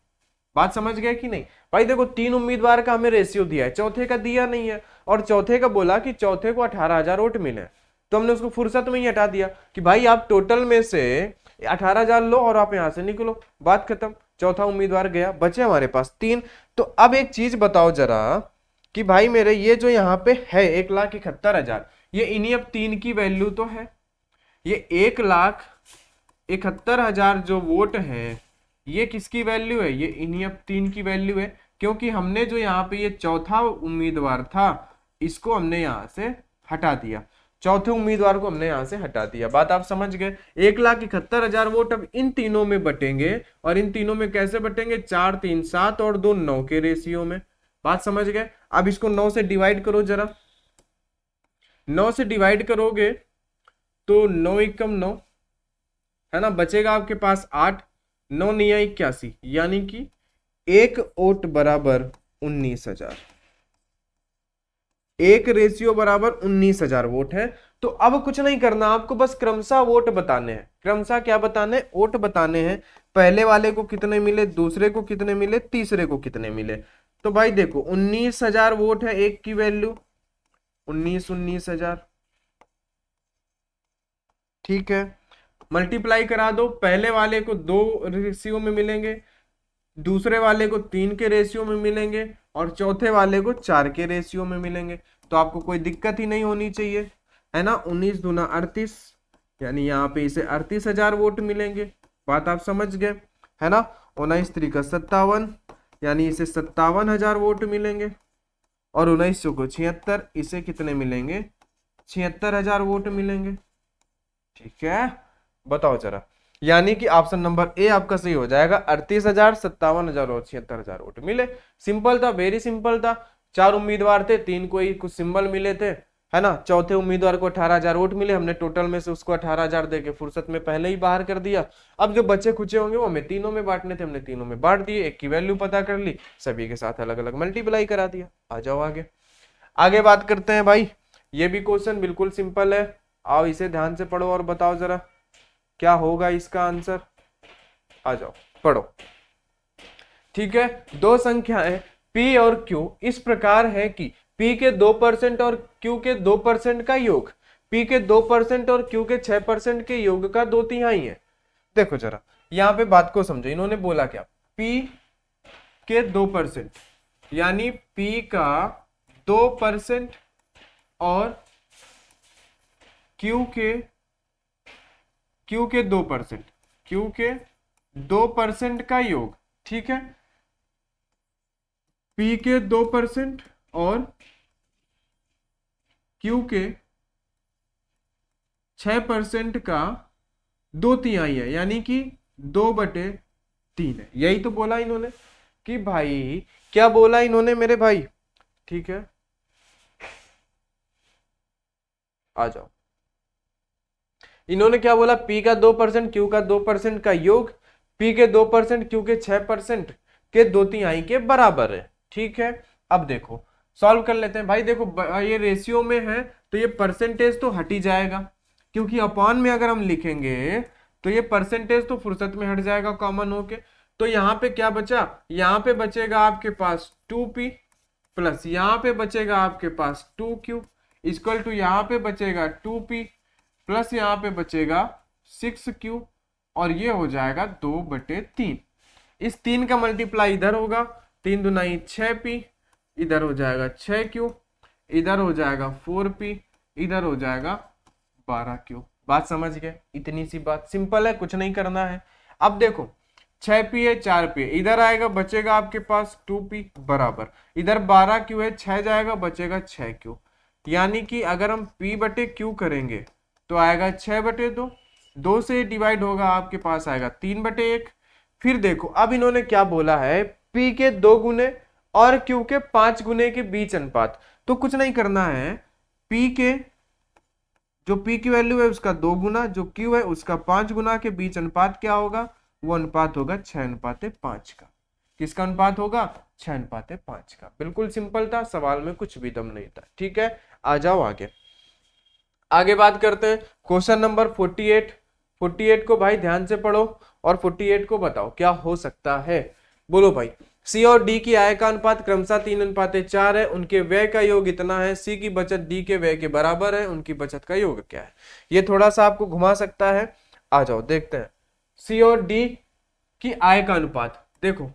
बात समझ गए कि नहीं भाई? देखो 3 उम्मीदवार का हमें रेशियो दिया है, चौथे का दिया नहीं है, और चौथे का बोला कि चौथे को 18,000 वोट मिले, तो हमने उसको फुर्सत में ही हटा दिया कि भाई आप टोटल में से 18,000 लो और आप यहां से निकलो, बात खत्म। चौथा उम्मीदवार गया, बचे हमारे पास 3। तो अब एक चीज बताओ जरा कि भाई मेरे ये जो यहाँ पे है 1,71,000, ये इन्हीं अब 3 की वैल्यू तो है। ये 1,71,000 जो वोट है ये किसकी वैल्यू है? ये इन्हीं अब 3 की वैल्यू है, क्योंकि हमने जो यहाँ पे ये चौथा उम्मीदवार था इसको हमने यहाँ से हटा दिया, चौथे उम्मीदवार को हमने यहाँ से हटा दिया। बात आप समझ गए। 1,71,000 वोट अब इन तीनों में बटेंगे, और इन तीनों में कैसे बटेंगे? 4 3 7 और 2 9 के रेशियो में। बात समझ गए। अब इसको 9 से डिवाइड करो जरा, 9 से डिवाइड करोगे तो 9 एकम 9 है ना, बचेगा आपके पास 8, 9 9 81, यानी कि एक वोट बराबर 19,000, एक रेशियो बराबर 19,000 वोट है। तो अब कुछ नहीं करना, आपको बस क्रमशः वोट बताने हैं। क्रमशः क्या बताने? वोट बताने हैं। पहले वाले को कितने मिले, दूसरे को कितने मिले, तीसरे को कितने मिले। तो भाई देखो 19,000 वोट है एक की वैल्यू, 19,000, ठीक है। मल्टीप्लाई करा दो, पहले वाले को 2 रेशियो में मिलेंगे, दूसरे वाले को 3 के रेशियो में मिलेंगे, और चौथे वाले को 4 के रेशियो में मिलेंगे। तो आपको कोई दिक्कत ही नहीं होनी चाहिए, है ना। 19 दूना 38, यानी यहाँ पे इसे 38,000 वोट मिलेंगे। बात आप समझ गए, है ना। 19 3 57, यानी इसे 57,000 वोट मिलेंगे, और 19 को 76, इसे कितने मिलेंगे? 76,000 वोट मिलेंगे। ठीक है, बताओ जरा। यानी कि ऑप्शन नंबर ए आपका सही हो जाएगा। 38,000, 57,000 और 76,000 वोट मिले। सिंपल था, वेरी सिंपल था। 4 उम्मीदवार थे, 3 को ही कुछ सिंबल मिले थे, है ना। चौथे उम्मीदवार को 18,000 वोट मिले, हमने टोटल में से उसको 18,000 देके फुर्सत में पहले ही बाहर कर दिया। अब जो बच्चे खुचे होंगे वो हमें तीनों में बांटने थे, हमने तीनों में बांट दिए, एक की वैल्यू पता कर ली, सभी के साथ अलग अलग मल्टीप्लाई करा दिया। आ जाओ आगे, आगे बात करते हैं भाई। ये भी क्वेश्चन बिल्कुल सिंपल है, आओ इसे ध्यान से पढ़ो और बताओ जरा क्या होगा इसका आंसर। आ जाओ पढ़ो। ठीक है, दो संख्याएं P और Q इस प्रकार है कि P के 2% और Q के 2% का योग P के 2% और Q के 6% के योग का 2/3 है। देखो जरा यहां पे बात को समझो, इन्होंने बोला क्या? P के 2%, यानी P का 2% और Q के 2%, Q के 2% का योग, ठीक है। P के 2% और Q के 6% का 2/3 है, यानी कि 2/3 है। यही तो बोला इन्होंने कि भाई, क्या बोला इन्होंने मेरे भाई? ठीक है, आ जाओ। इन्होंने क्या बोला? P का 2%, Q का 2% का योग P के 2%, Q के 6% के 2/3 के बराबर है। ठीक है, अब देखो सॉल्व कर लेते हैं भाई। देखो ये रेशियो में है तो ये परसेंटेज तो हट ही जाएगा, क्योंकि अपॉन में अगर हम लिखेंगे तो ये परसेंटेज तो फुर्सत में हट जाएगा कॉमन होके। तो यहाँ पे क्या बचा? यहाँ पे बचेगा आपके पास 2P प्लस यहाँ पे बचेगा आपके पास 2Q इक्वल टू यहाँ पे बचेगा 2P प्लस यहाँ पे बचेगा 6Q, और ये हो जाएगा 2/3। इस 3 का मल्टीप्लाई इधर होगा, 3 दूना 6P, इधर हो जाएगा 6Q, इधर हो जाएगा 4P, इधर हो जाएगा 12Q। बात समझ गए? इतनी सी बात, सिंपल है, कुछ नहीं करना है। अब देखो 6P है 4P, इधर आएगा बचेगा आपके पास 2P बराबर, इधर 12Q है, 6 जाएगा बचेगा 6Q, यानी कि अगर हम P/Q करेंगे तो आएगा 6/2, 2 से डिवाइड होगा आपके पास आएगा 3/1। फिर देखो अब इन्होंने क्या बोला है? P के 2 गुने और Q के 5 गुने के बीच अनुपात। तो कुछ नहीं करना है, P के जो P की वैल्यू है उसका 2 गुना, जो Q है उसका 5 गुना के बीच अनुपात क्या होगा? वो अनुपात होगा 6:5 का। किसका अनुपात होगा? 6:5 का। बिल्कुल सिंपल था, सवाल में कुछ भी दम नहीं था। ठीक है, आ जाओ आगे। आगे बात करते हैं क्वेश्चन नंबर 48 को भाई ध्यान से पढ़ो और 48 को बताओ क्या हो सकता है। बोलो भाई। C और D की आय का अनुपात क्रमशः 3:4 है, उनके व्यय का योग इतना है। C की बचत D के व्यय के बराबर है, उनकी बचत का योग क्या है? ये थोड़ा सा आपको घुमा सकता है, आ जाओ देखते हैं। सी और डी की आय का अनुपात, देखो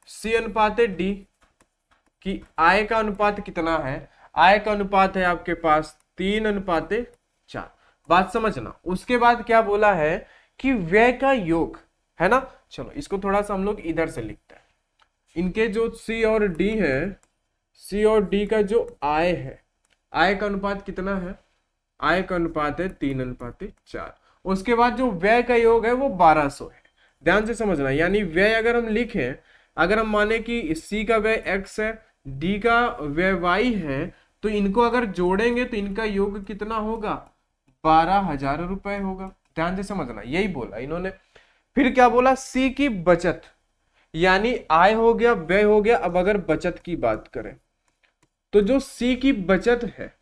सी अनुपात है डी की आय का अनुपात कितना है, आय का अनुपात है आपके पास 3:4। बात समझना। उसके बाद क्या बोला है कि व्यय का योग, है ना। चलो इसको थोड़ा सा हम लोग इधर से लिखते हैं। इनके जो सी और डी है, सी और डी का जो आय है, आय का अनुपात कितना है, आय का अनुपात है 3:4। उसके बाद जो व्यय का योग है वो 1200 है। ध्यान से समझना, यानी व्यय अगर हम लिखें, अगर हम माने कि सी का व्यय x है, डी का व्यय y है, तो इनको अगर जोड़ेंगे तो इनका योग कितना होगा, 12,000 रुपए होगा। ध्यान से समझना, यही बोला इन्होंने। फिर क्या बोला, सी की बचत, यानी आय हो गया, व्यय हो गया। अब अगर बचत की बात करें तो जो सी की बचत है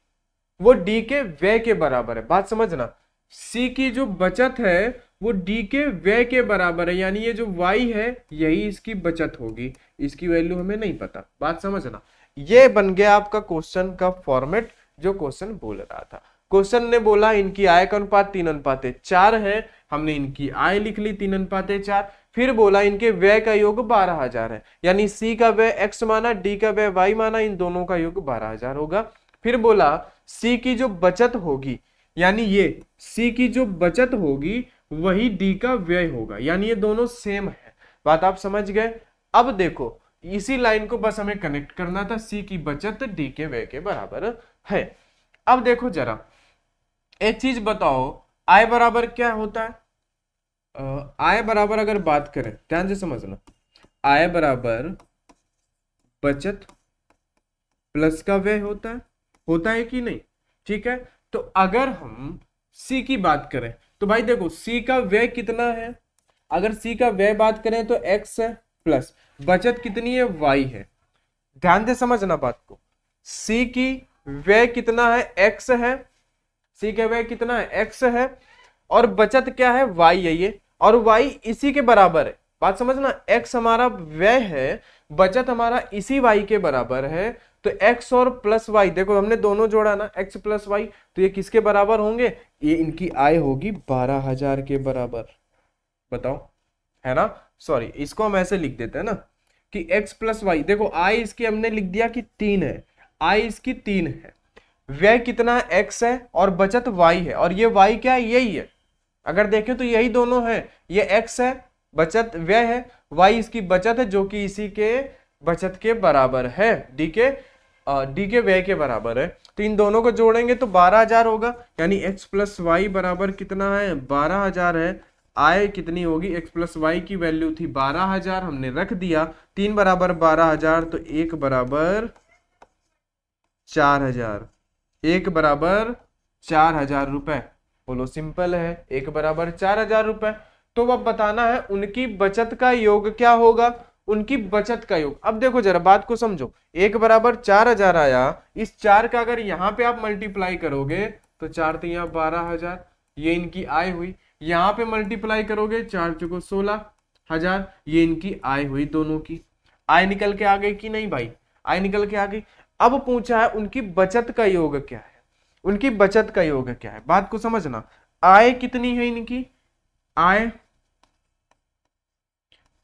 वो डी के व्यय के बराबर है। बात समझना, सी की जो बचत है वो डी के व्यय के बराबर है, यानी ये जो y है यही इसकी बचत होगी। इसकी वैल्यू हमें नहीं पता। बात समझना, ये बन गया आपका क्वेश्चन का फॉर्मेट जो क्वेश्चन बोल रहा था। क्वेश्चन ने बोला इनकी आय का अनुपात 3:4 है, हमने इनकी आय लिख ली 3:4। फिर बोला इनके व्यय का योग 12,000 है, यानी सी का व्यय x माना, डी का व्यय y माना, इन दोनों का योग 12,000 होगा। फिर बोला सी की जो बचत होगी, यानी ये सी की जो बचत होगी वही डी का व्यय होगा, यानी ये दोनों सेम है। बात आप समझ गए। अब देखो इसी लाइन को बस हमें कनेक्ट करना था, सी की बचत डी के व्यय के बराबर है। अब देखो जरा एक चीज बताओ, आय बराबर क्या होता है, आय बराबर अगर बात करें, ध्यान से समझना, आय बराबर बचत प्लस का व्यय होता है कि नहीं, ठीक है। तो अगर हम सी की बात करें तो भाई देखो सी का व्यय कितना है, अगर सी का व्यय बात करें तो x है, प्लस बचत कितनी है, y है। ध्यान से समझना बात को, सी की व्यय कितना है, x है, सी का व्यय कितना है, x है, और बचत क्या है, y है ये, और y इसी के बराबर है। बात समझना, x हमारा व्यय है, बचत हमारा इसी y के बराबर है, तो x और प्लस y, देखो हमने दोनों जोड़ा ना, x प्लस y, तो ये किसके बराबर होंगे, ये इनकी आय होगी 12,000 के बराबर। बताओ, है ना। सॉरी, इसको हम ऐसे लिख देते हैं ना कि x प्लस वाई, देखो आय इसकी हमने लिख दिया कि 3 है, आय इसकी 3 है, व्यय कितना है, x है, और बचत y है, और ये y क्या है, यही है। अगर देखें तो यही दोनों है, ये x है, बचत व्यय है, y इसकी बचत है जो कि इसी के बचत के बराबर है, डी के व्यय के बराबर है। तो इन दोनों को जोड़ेंगे तो 12,000 होगा, यानी x प्लस वाई बराबर कितना है, 12,000 है। आय कितनी होगी, x प्लस वाई की वैल्यू थी 12,000, हमने रख दिया, 3 बराबर 12,000, तो 1 बराबर 4,000, 1 बराबर 4,000 रुपए। बोलो सिंपल है, 1 बराबर 4,000 रुपए। तो अब बताना है उनकी बचत का योग क्या होगा, उनकी बचत का योग। अब देखो जरा बात को समझो, 1 बराबर 4,000 आया, इस 4 का अगर यहाँ पे आप मल्टीप्लाई करोगे तो 4 तो यहाँ 12,000, ये इनकी आय हुई। यहाँ पे मल्टीप्लाई करोगे 4 चौको 16,000, ये इनकी आय हुई। दोनों की आय निकल के आ गई कि नहीं भाई, आय निकल के आ गई। अब पूछा है उनकी बचत का योग क्या है, उनकी बचत का योग क्या है। बात को समझना, आय कितनी है इनकी,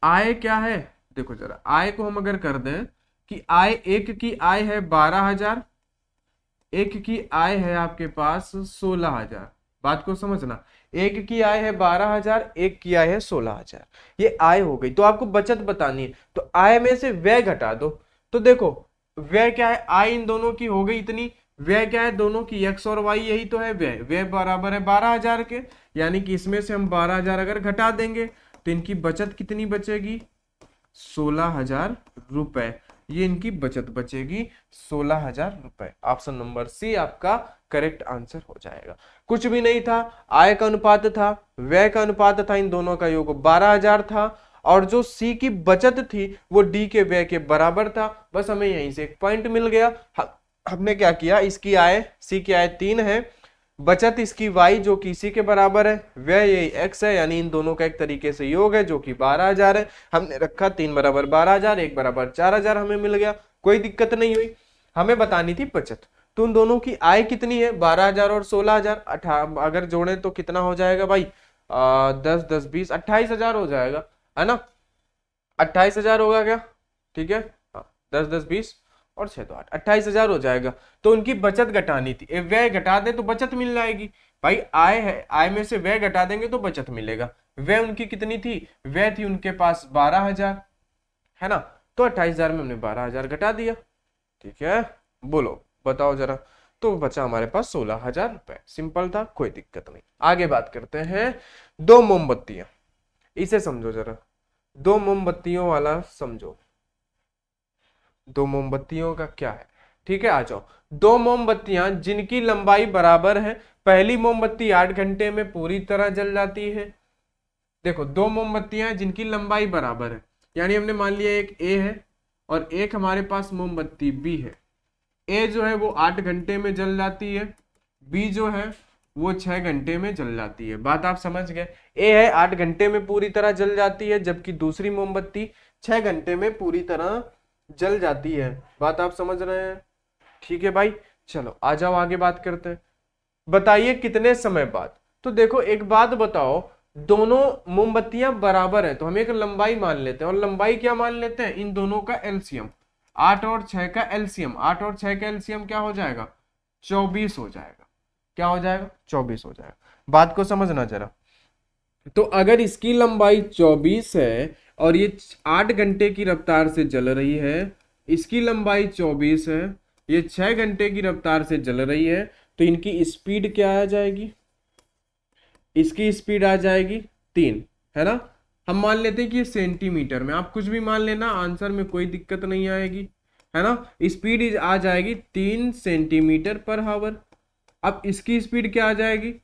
आय क्या है, देखो जरा आय को हम अगर कर दें कि आय, एक की आय है 12,000, एक की आय है आपके पास 16,000। बात को समझना, एक की आय है 12,000, एक की आय है 16,000, ये आय हो गई। तो आपको बचत बतानी है, तो आय में से व्यय घटा दो। तो देखो व्यय क्या है, आय इन दोनों की हो गई इतनी, व्यय क्या है दोनों की, x और y यही तो है व्यय, व्यय बराबर है 12,000 के, यानी कि इसमें से हम 12,000 अगर घटा देंगे तो इनकी बचत कितनी बचेगी, 16,000 रुपए। ये इनकी बचत बचेगी 16,000 रुपए। ऑप्शन नंबर सी आपका करेक्ट आंसर हो जाएगा। कुछ भी नहीं था, आय का अनुपात था, व्यय का अनुपात था, इन दोनों का योग 12,000 था, और जो सी की बचत थी वो डी के व्यय के बराबर था। बस हमें यहीं से एक पॉइंट मिल गया। हमने क्या किया, इसकी आय, सी की आय 3 है, बचत इसकी y जो कि इसी के बराबर है, व्यय ये x है, यानी इन दोनों का एक तरीके से योग है जो कि 12,000 है। हमने रखा 3 बराबर 12,000, 1 बराबर 4,000 हमें मिल गया, कोई दिक्कत नहीं हुई। हमें बतानी थी बचत, तो उन दोनों की आय कितनी है, 12,000 और 16,000, अगर जोड़े तो कितना हो जाएगा भाई, 10 10 20 28,000 हो जाएगा, है ना? 28,000 होगा क्या? ठीक है, हाँ, 10 10 20 और 6 तो 8, 28,000 हो जाएगा। तो उनकी बचत घटानी थी, व्यय घटा दे तो बचत मिल जाएगी। भाई आय है, आय में से व्यय घटा देंगे तो बचत मिलेगा। व्यय उनकी कितनी थी? व्यय थी उनके पास 12,000, है ना? तो 28,000 में हमने 12,000 घटा दिया। ठीक है, बोलो बताओ जरा। तो बचा हमारे पास 16,000 रुपए। सिंपल था, कोई दिक्कत नहीं। आगे बात करते हैं, दो मोमबत्तियां, इसे समझो जरा। दो मोमबत्तियों वाला समझो, दो मोमबत्तियों का क्या है? ठीक है, आ जाओ। दो मोमबत्तियां जिनकी लंबाई बराबर है, पहली मोमबत्ती 8 घंटे में पूरी तरह जल जाती है। देखो, दो मोमबत्तियां जिनकी लंबाई बराबर है, यानी हमने मान लिया एक ए है और एक हमारे पास मोमबत्ती बी है। ए जो है वो 8 घंटे में जल जाती है, बी जो है वो 6 घंटे में जल जाती है। बात आप समझ गए? ए है 8 घंटे में पूरी तरह जल जाती है, जबकि दूसरी मोमबत्ती 6 घंटे में पूरी तरह जल जाती है। बात आप समझ रहे हैं? ठीक है भाई, चलो आ जाओ आगे बात करते हैं। बताइए कितने समय बाद। तो देखो एक बात बताओ, दोनों मोमबत्तियां बराबर है तो हम एक लंबाई मान लेते हैं, और लंबाई क्या मान लेते हैं? इन दोनों का एलसीएम। 8 और 6 का एलसीएम, 8 और 6 का एलसीएम क्या हो जाएगा? 24 हो जाएगा। क्या हो जाएगा? 24 हो जाएगा। बात को समझना जरा। तो अगर इसकी लंबाई 24 है और ये 8 घंटे की रफ्तार से जल रही है, इसकी लंबाई 24 है, ये 6 घंटे की रफ्तार से जल रही है, तो इनकी स्पीड क्या आ जाएगी? इसकी स्पीड आ जाएगी 3, है ना? हम मान लेते हैं कि सेंटीमीटर में, आप कुछ भी मान लेना, आंसर में कोई दिक्कत नहीं आएगी, है ना? स्पीड आ जाएगी 3 सेंटीमीटर पर हावर। अब इसकी स्पीड क्या आ जाएगी?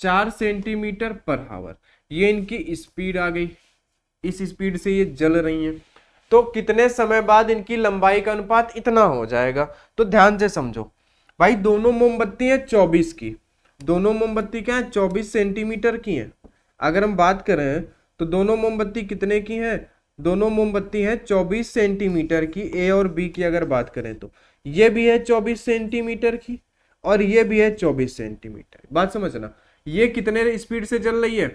4 सेंटीमीटर पर हावर। ये इनकी स्पीड आ गई, इस स्पीड से ये जल रही हैं। तो कितने समय बाद इनकी लंबाई का अनुपात इतना हो जाएगा? तो ध्यान से समझो भाई, दोनों मोमबत्ती है 24 की, दोनों मोमबत्ती क्या है? 24 सेंटीमीटर की है। अगर हम बात करें तो दोनों मोमबत्ती कितने की है? दोनों मोमबत्ती है 24 सेंटीमीटर की। ए और बी की अगर बात करें तो ये भी है 24 सेंटीमीटर की और ये भी है 24 सेंटीमीटर। बात समझना, ये कितने स्पीड से जल रही है?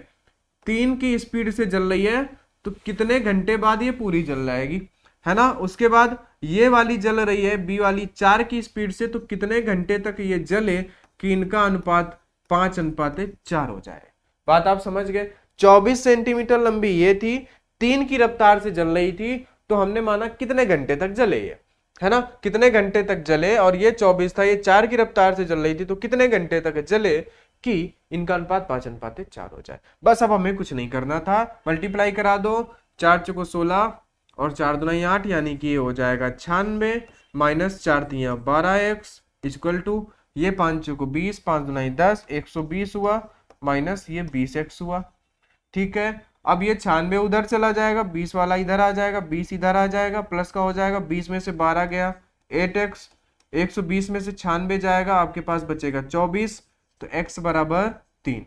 3 की स्पीड से जल रही है। तो कितने घंटे बाद ये पूरी जल जाएगी, है ना? उसके बाद ये वाली जल रही है बी वाली 4 की स्पीड से, तो कितने घंटे तक ये जले कि इनका अनुपात 5:4 हो जाए। बात आप समझ गए? 24 सेंटीमीटर लंबी ये थी, 3 की रफ्तार से जल रही थी, तो हमने माना कितने घंटे तक जले ये, है ना? कितने घंटे तक जले, और ये 24 था, ये 4 की रफ्तार से जल रही थी, तो कितने घंटे तक जले कि इनका अनुपात 5:4 हो जाए। बस अब हमें कुछ नहीं करना था, मल्टीप्लाई करा दो। 4 चौको 16 और 4 दूनी 8, यानी कि ये हो जाएगा 96 माइनस 4 तियां 12x इक्वल टू ये 5 चौको 20, 5 दूनी 10, 120 हुआ माइनस ये 20x हुआ। ठीक है, अब ये 96 उधर चला जाएगा, 20 वाला इधर आ जाएगा, 20 इधर आ जाएगा, प्लस का हो जाएगा, 20 में से 12 गया 8x, 120 में से 96 जाएगा, आपके पास बचेगा 24, तो x बराबर 3,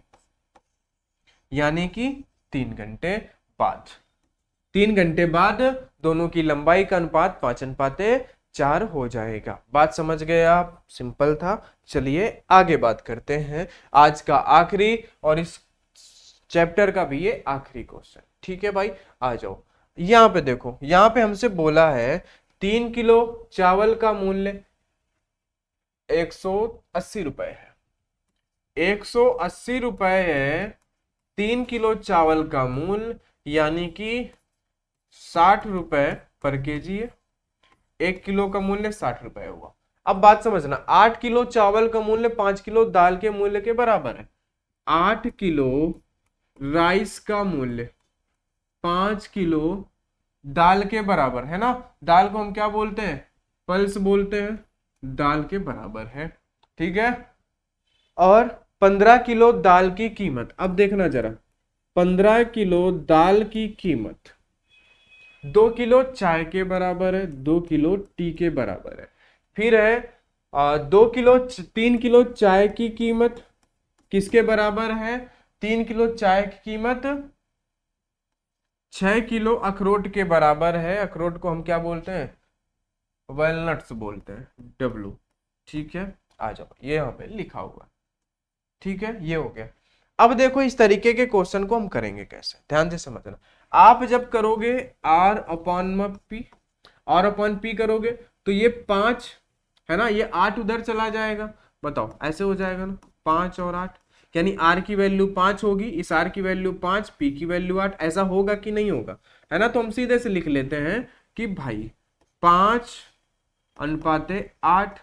यानी कि 3 घंटे बाद। 3 घंटे बाद दोनों की लंबाई का अनुपात 5:4 हो जाएगा। बात समझ गए आप? सिंपल था। चलिए आगे बात करते हैं, आज का आखिरी और इस चैप्टर का भी ये आखिरी क्वेश्चन। ठीक है भाई, आ जाओ। यहां पे देखो, यहां पे हमसे बोला है 3 किलो चावल का मूल्य 180 रुपए है। 180 रुपए है 3 किलो चावल का मूल्य, यानी कि 60 रुपए पर केजी है। 1 किलो का मूल्य 60 रुपए हुआ। अब बात समझना, 8 किलो चावल का मूल्य 5 किलो दाल के मूल्य के बराबर है। 8 किलो राइस का मूल्य 5 किलो दाल के बराबर है ना? दाल को हम क्या बोलते हैं? पल्स बोलते हैं, दाल के बराबर है। ठीक है, और 15 किलो दाल की कीमत, अब देखना जरा, 15 किलो दाल की कीमत 2 किलो चाय के बराबर है, 2 किलो टी के बराबर है। फिर है 3 किलो चाय की कीमत किसके बराबर है? 3 किलो चाय की कीमत 6 किलो अखरोट के बराबर है। अखरोट को हम क्या बोलते हैं? वैलनट्स बोलते हैं, W। ठीक है, आ जाओ, ये यहाँ पे लिखा हुआ। ठीक है, ये हो गया। अब देखो इस तरीके के क्वेश्चन को हम करेंगे कैसे, ध्यान से समझना। आप जब करोगे r upon p, r upon p करोगे तो ये 5 है ना, ये 8 उधर चला जाएगा। बताओ ऐसे हो जाएगा ना, 5 और 8, यानी r की वैल्यू 5 होगी, इस r की वैल्यू 5, p की वैल्यू 8, ऐसा होगा कि नहीं होगा, है ना। तो हम सीधे से लिख लेते हैं कि भाई 5:8।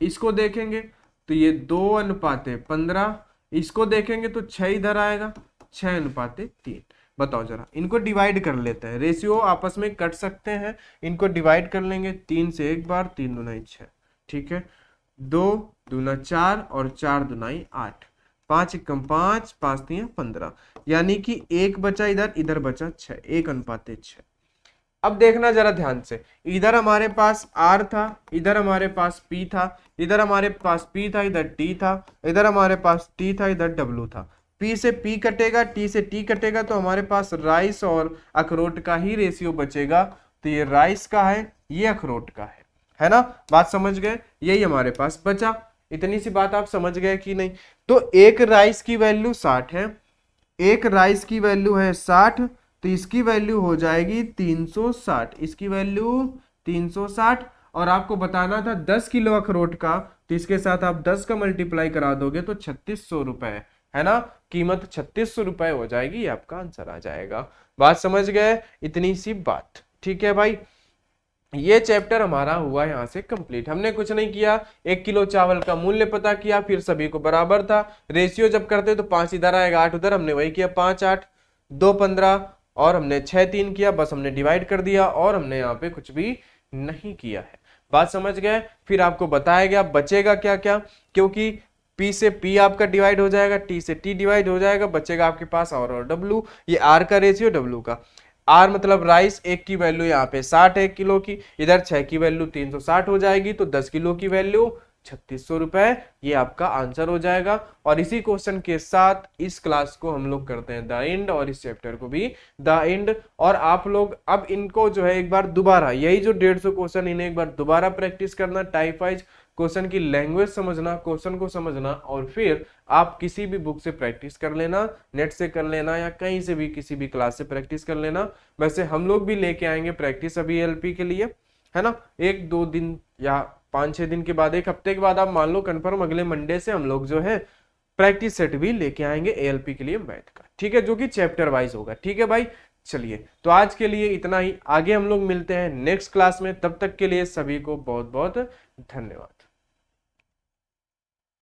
इसको देखेंगे तो ये 2:15, इसको देखेंगे तो 6 इधर आएगा, 6:3। बताओ जरा, इनको डिवाइड कर लेते हैं, रेशियो आपस में कट सकते हैं, इनको डिवाइड कर लेंगे 3 से एक बार, 3 दूना 6, ठीक है, 2 दूना 4 और 4 दूना 8, 5 एकम 5, 5 3 15, यानी कि एक बचा इधर, इधर बचा 6, 1:6। अब देखना जरा ध्यान से, इधर हमारे पास R था, इधर हमारे पास P था, इधर हमारे पास P था, इधर T था, इधर हमारे पास T था, इधर W था। P से P कटेगा, T से T कटेगा, तो हमारे पास राइस और अखरोट का ही रेशियो बचेगा। तो ये राइस का है, ये अखरोट का है ना। बात समझ गए, यही हमारे पास बचा। इतनी सी बात आप समझ गए कि नहीं। तो एक राइस की वैल्यू 60 है, एक राइस की वैल्यू है 60, तो इसकी वैल्यू हो जाएगी 360, इसकी वैल्यू 360। और आपको बताना था 10 किलो अखरोट का, तो इसके साथ आप 10 का मल्टीप्लाई करा दोगे तो 3600 रुपए, है ना, कीमत 3600 रुपए हो जाएगी, ये आपका आंसर आ जाएगा। बात समझ गए, इतनी सी बात, ठीक है भाई। ये चैप्टर हमारा हुआ यहाँ से कंप्लीट। हमने कुछ नहीं किया, 1 किलो चावल का मूल्य पता किया, फिर सभी को बराबर था, रेशियो जब करते तो 5 इधर आएगा, 8 उधर, हमने वही किया, 5 8 2 15, और हमने 6 3 किया, बस हमने डिवाइड कर दिया, और हमने यहाँ पे कुछ भी नहीं किया है। बात समझ गए। फिर आपको बताया गया बचेगा क्या क्या, क्योंकि P से P आपका डिवाइड हो जाएगा, T से T डिवाइड हो जाएगा, बचेगा आपके पास और W, ये R का रेशियो, W का। R मतलब राइस, एक की वैल्यू यहाँ पे 60 है 1 किलो की, इधर 6 की वैल्यू 360 हो जाएगी, तो 10 किलो की वैल्यू 3600 रुपए, ये आपका आंसर हो जाएगा। और इसी क्वेश्चन के साथ इस क्लास को हम लोग करते हैं द एंड, और इस चैप्टर को भी द एंड। और आप लोग अब इनको जो है एक बार दोबारा, यही जो 150 क्वेश्चन, इन्हें एक बार दोबारा प्रैक्टिस करना, टाइप वाइज क्वेश्चन की लैंग्वेज समझना, क्वेश्चन को समझना, और फिर आप किसी भी बुक से प्रैक्टिस कर लेना, नेट से कर लेना, या कहीं से भी किसी भी क्लास से प्रैक्टिस कर लेना। वैसे हम लोग भी लेके आएंगे प्रैक्टिस अभी एलपी के लिए, है ना, 1-2 दिन या 5-6 दिन के बाद, 1 हफ्ते के बाद आप मान लो कंफर्म, अगले मंडे से हम लोग जो है प्रैक्टिस सेट भी लेके आएंगे एएलपी के लिए मैथ का, ठीक है, जो कि चैप्टर वाइज होगा, ठीक है भाई। चलिए, तो आज के लिए इतना ही, आगे हम लोग मिलते हैं नेक्स्ट क्लास में, तब तक के लिए सभी को बहुत बहुत धन्यवाद।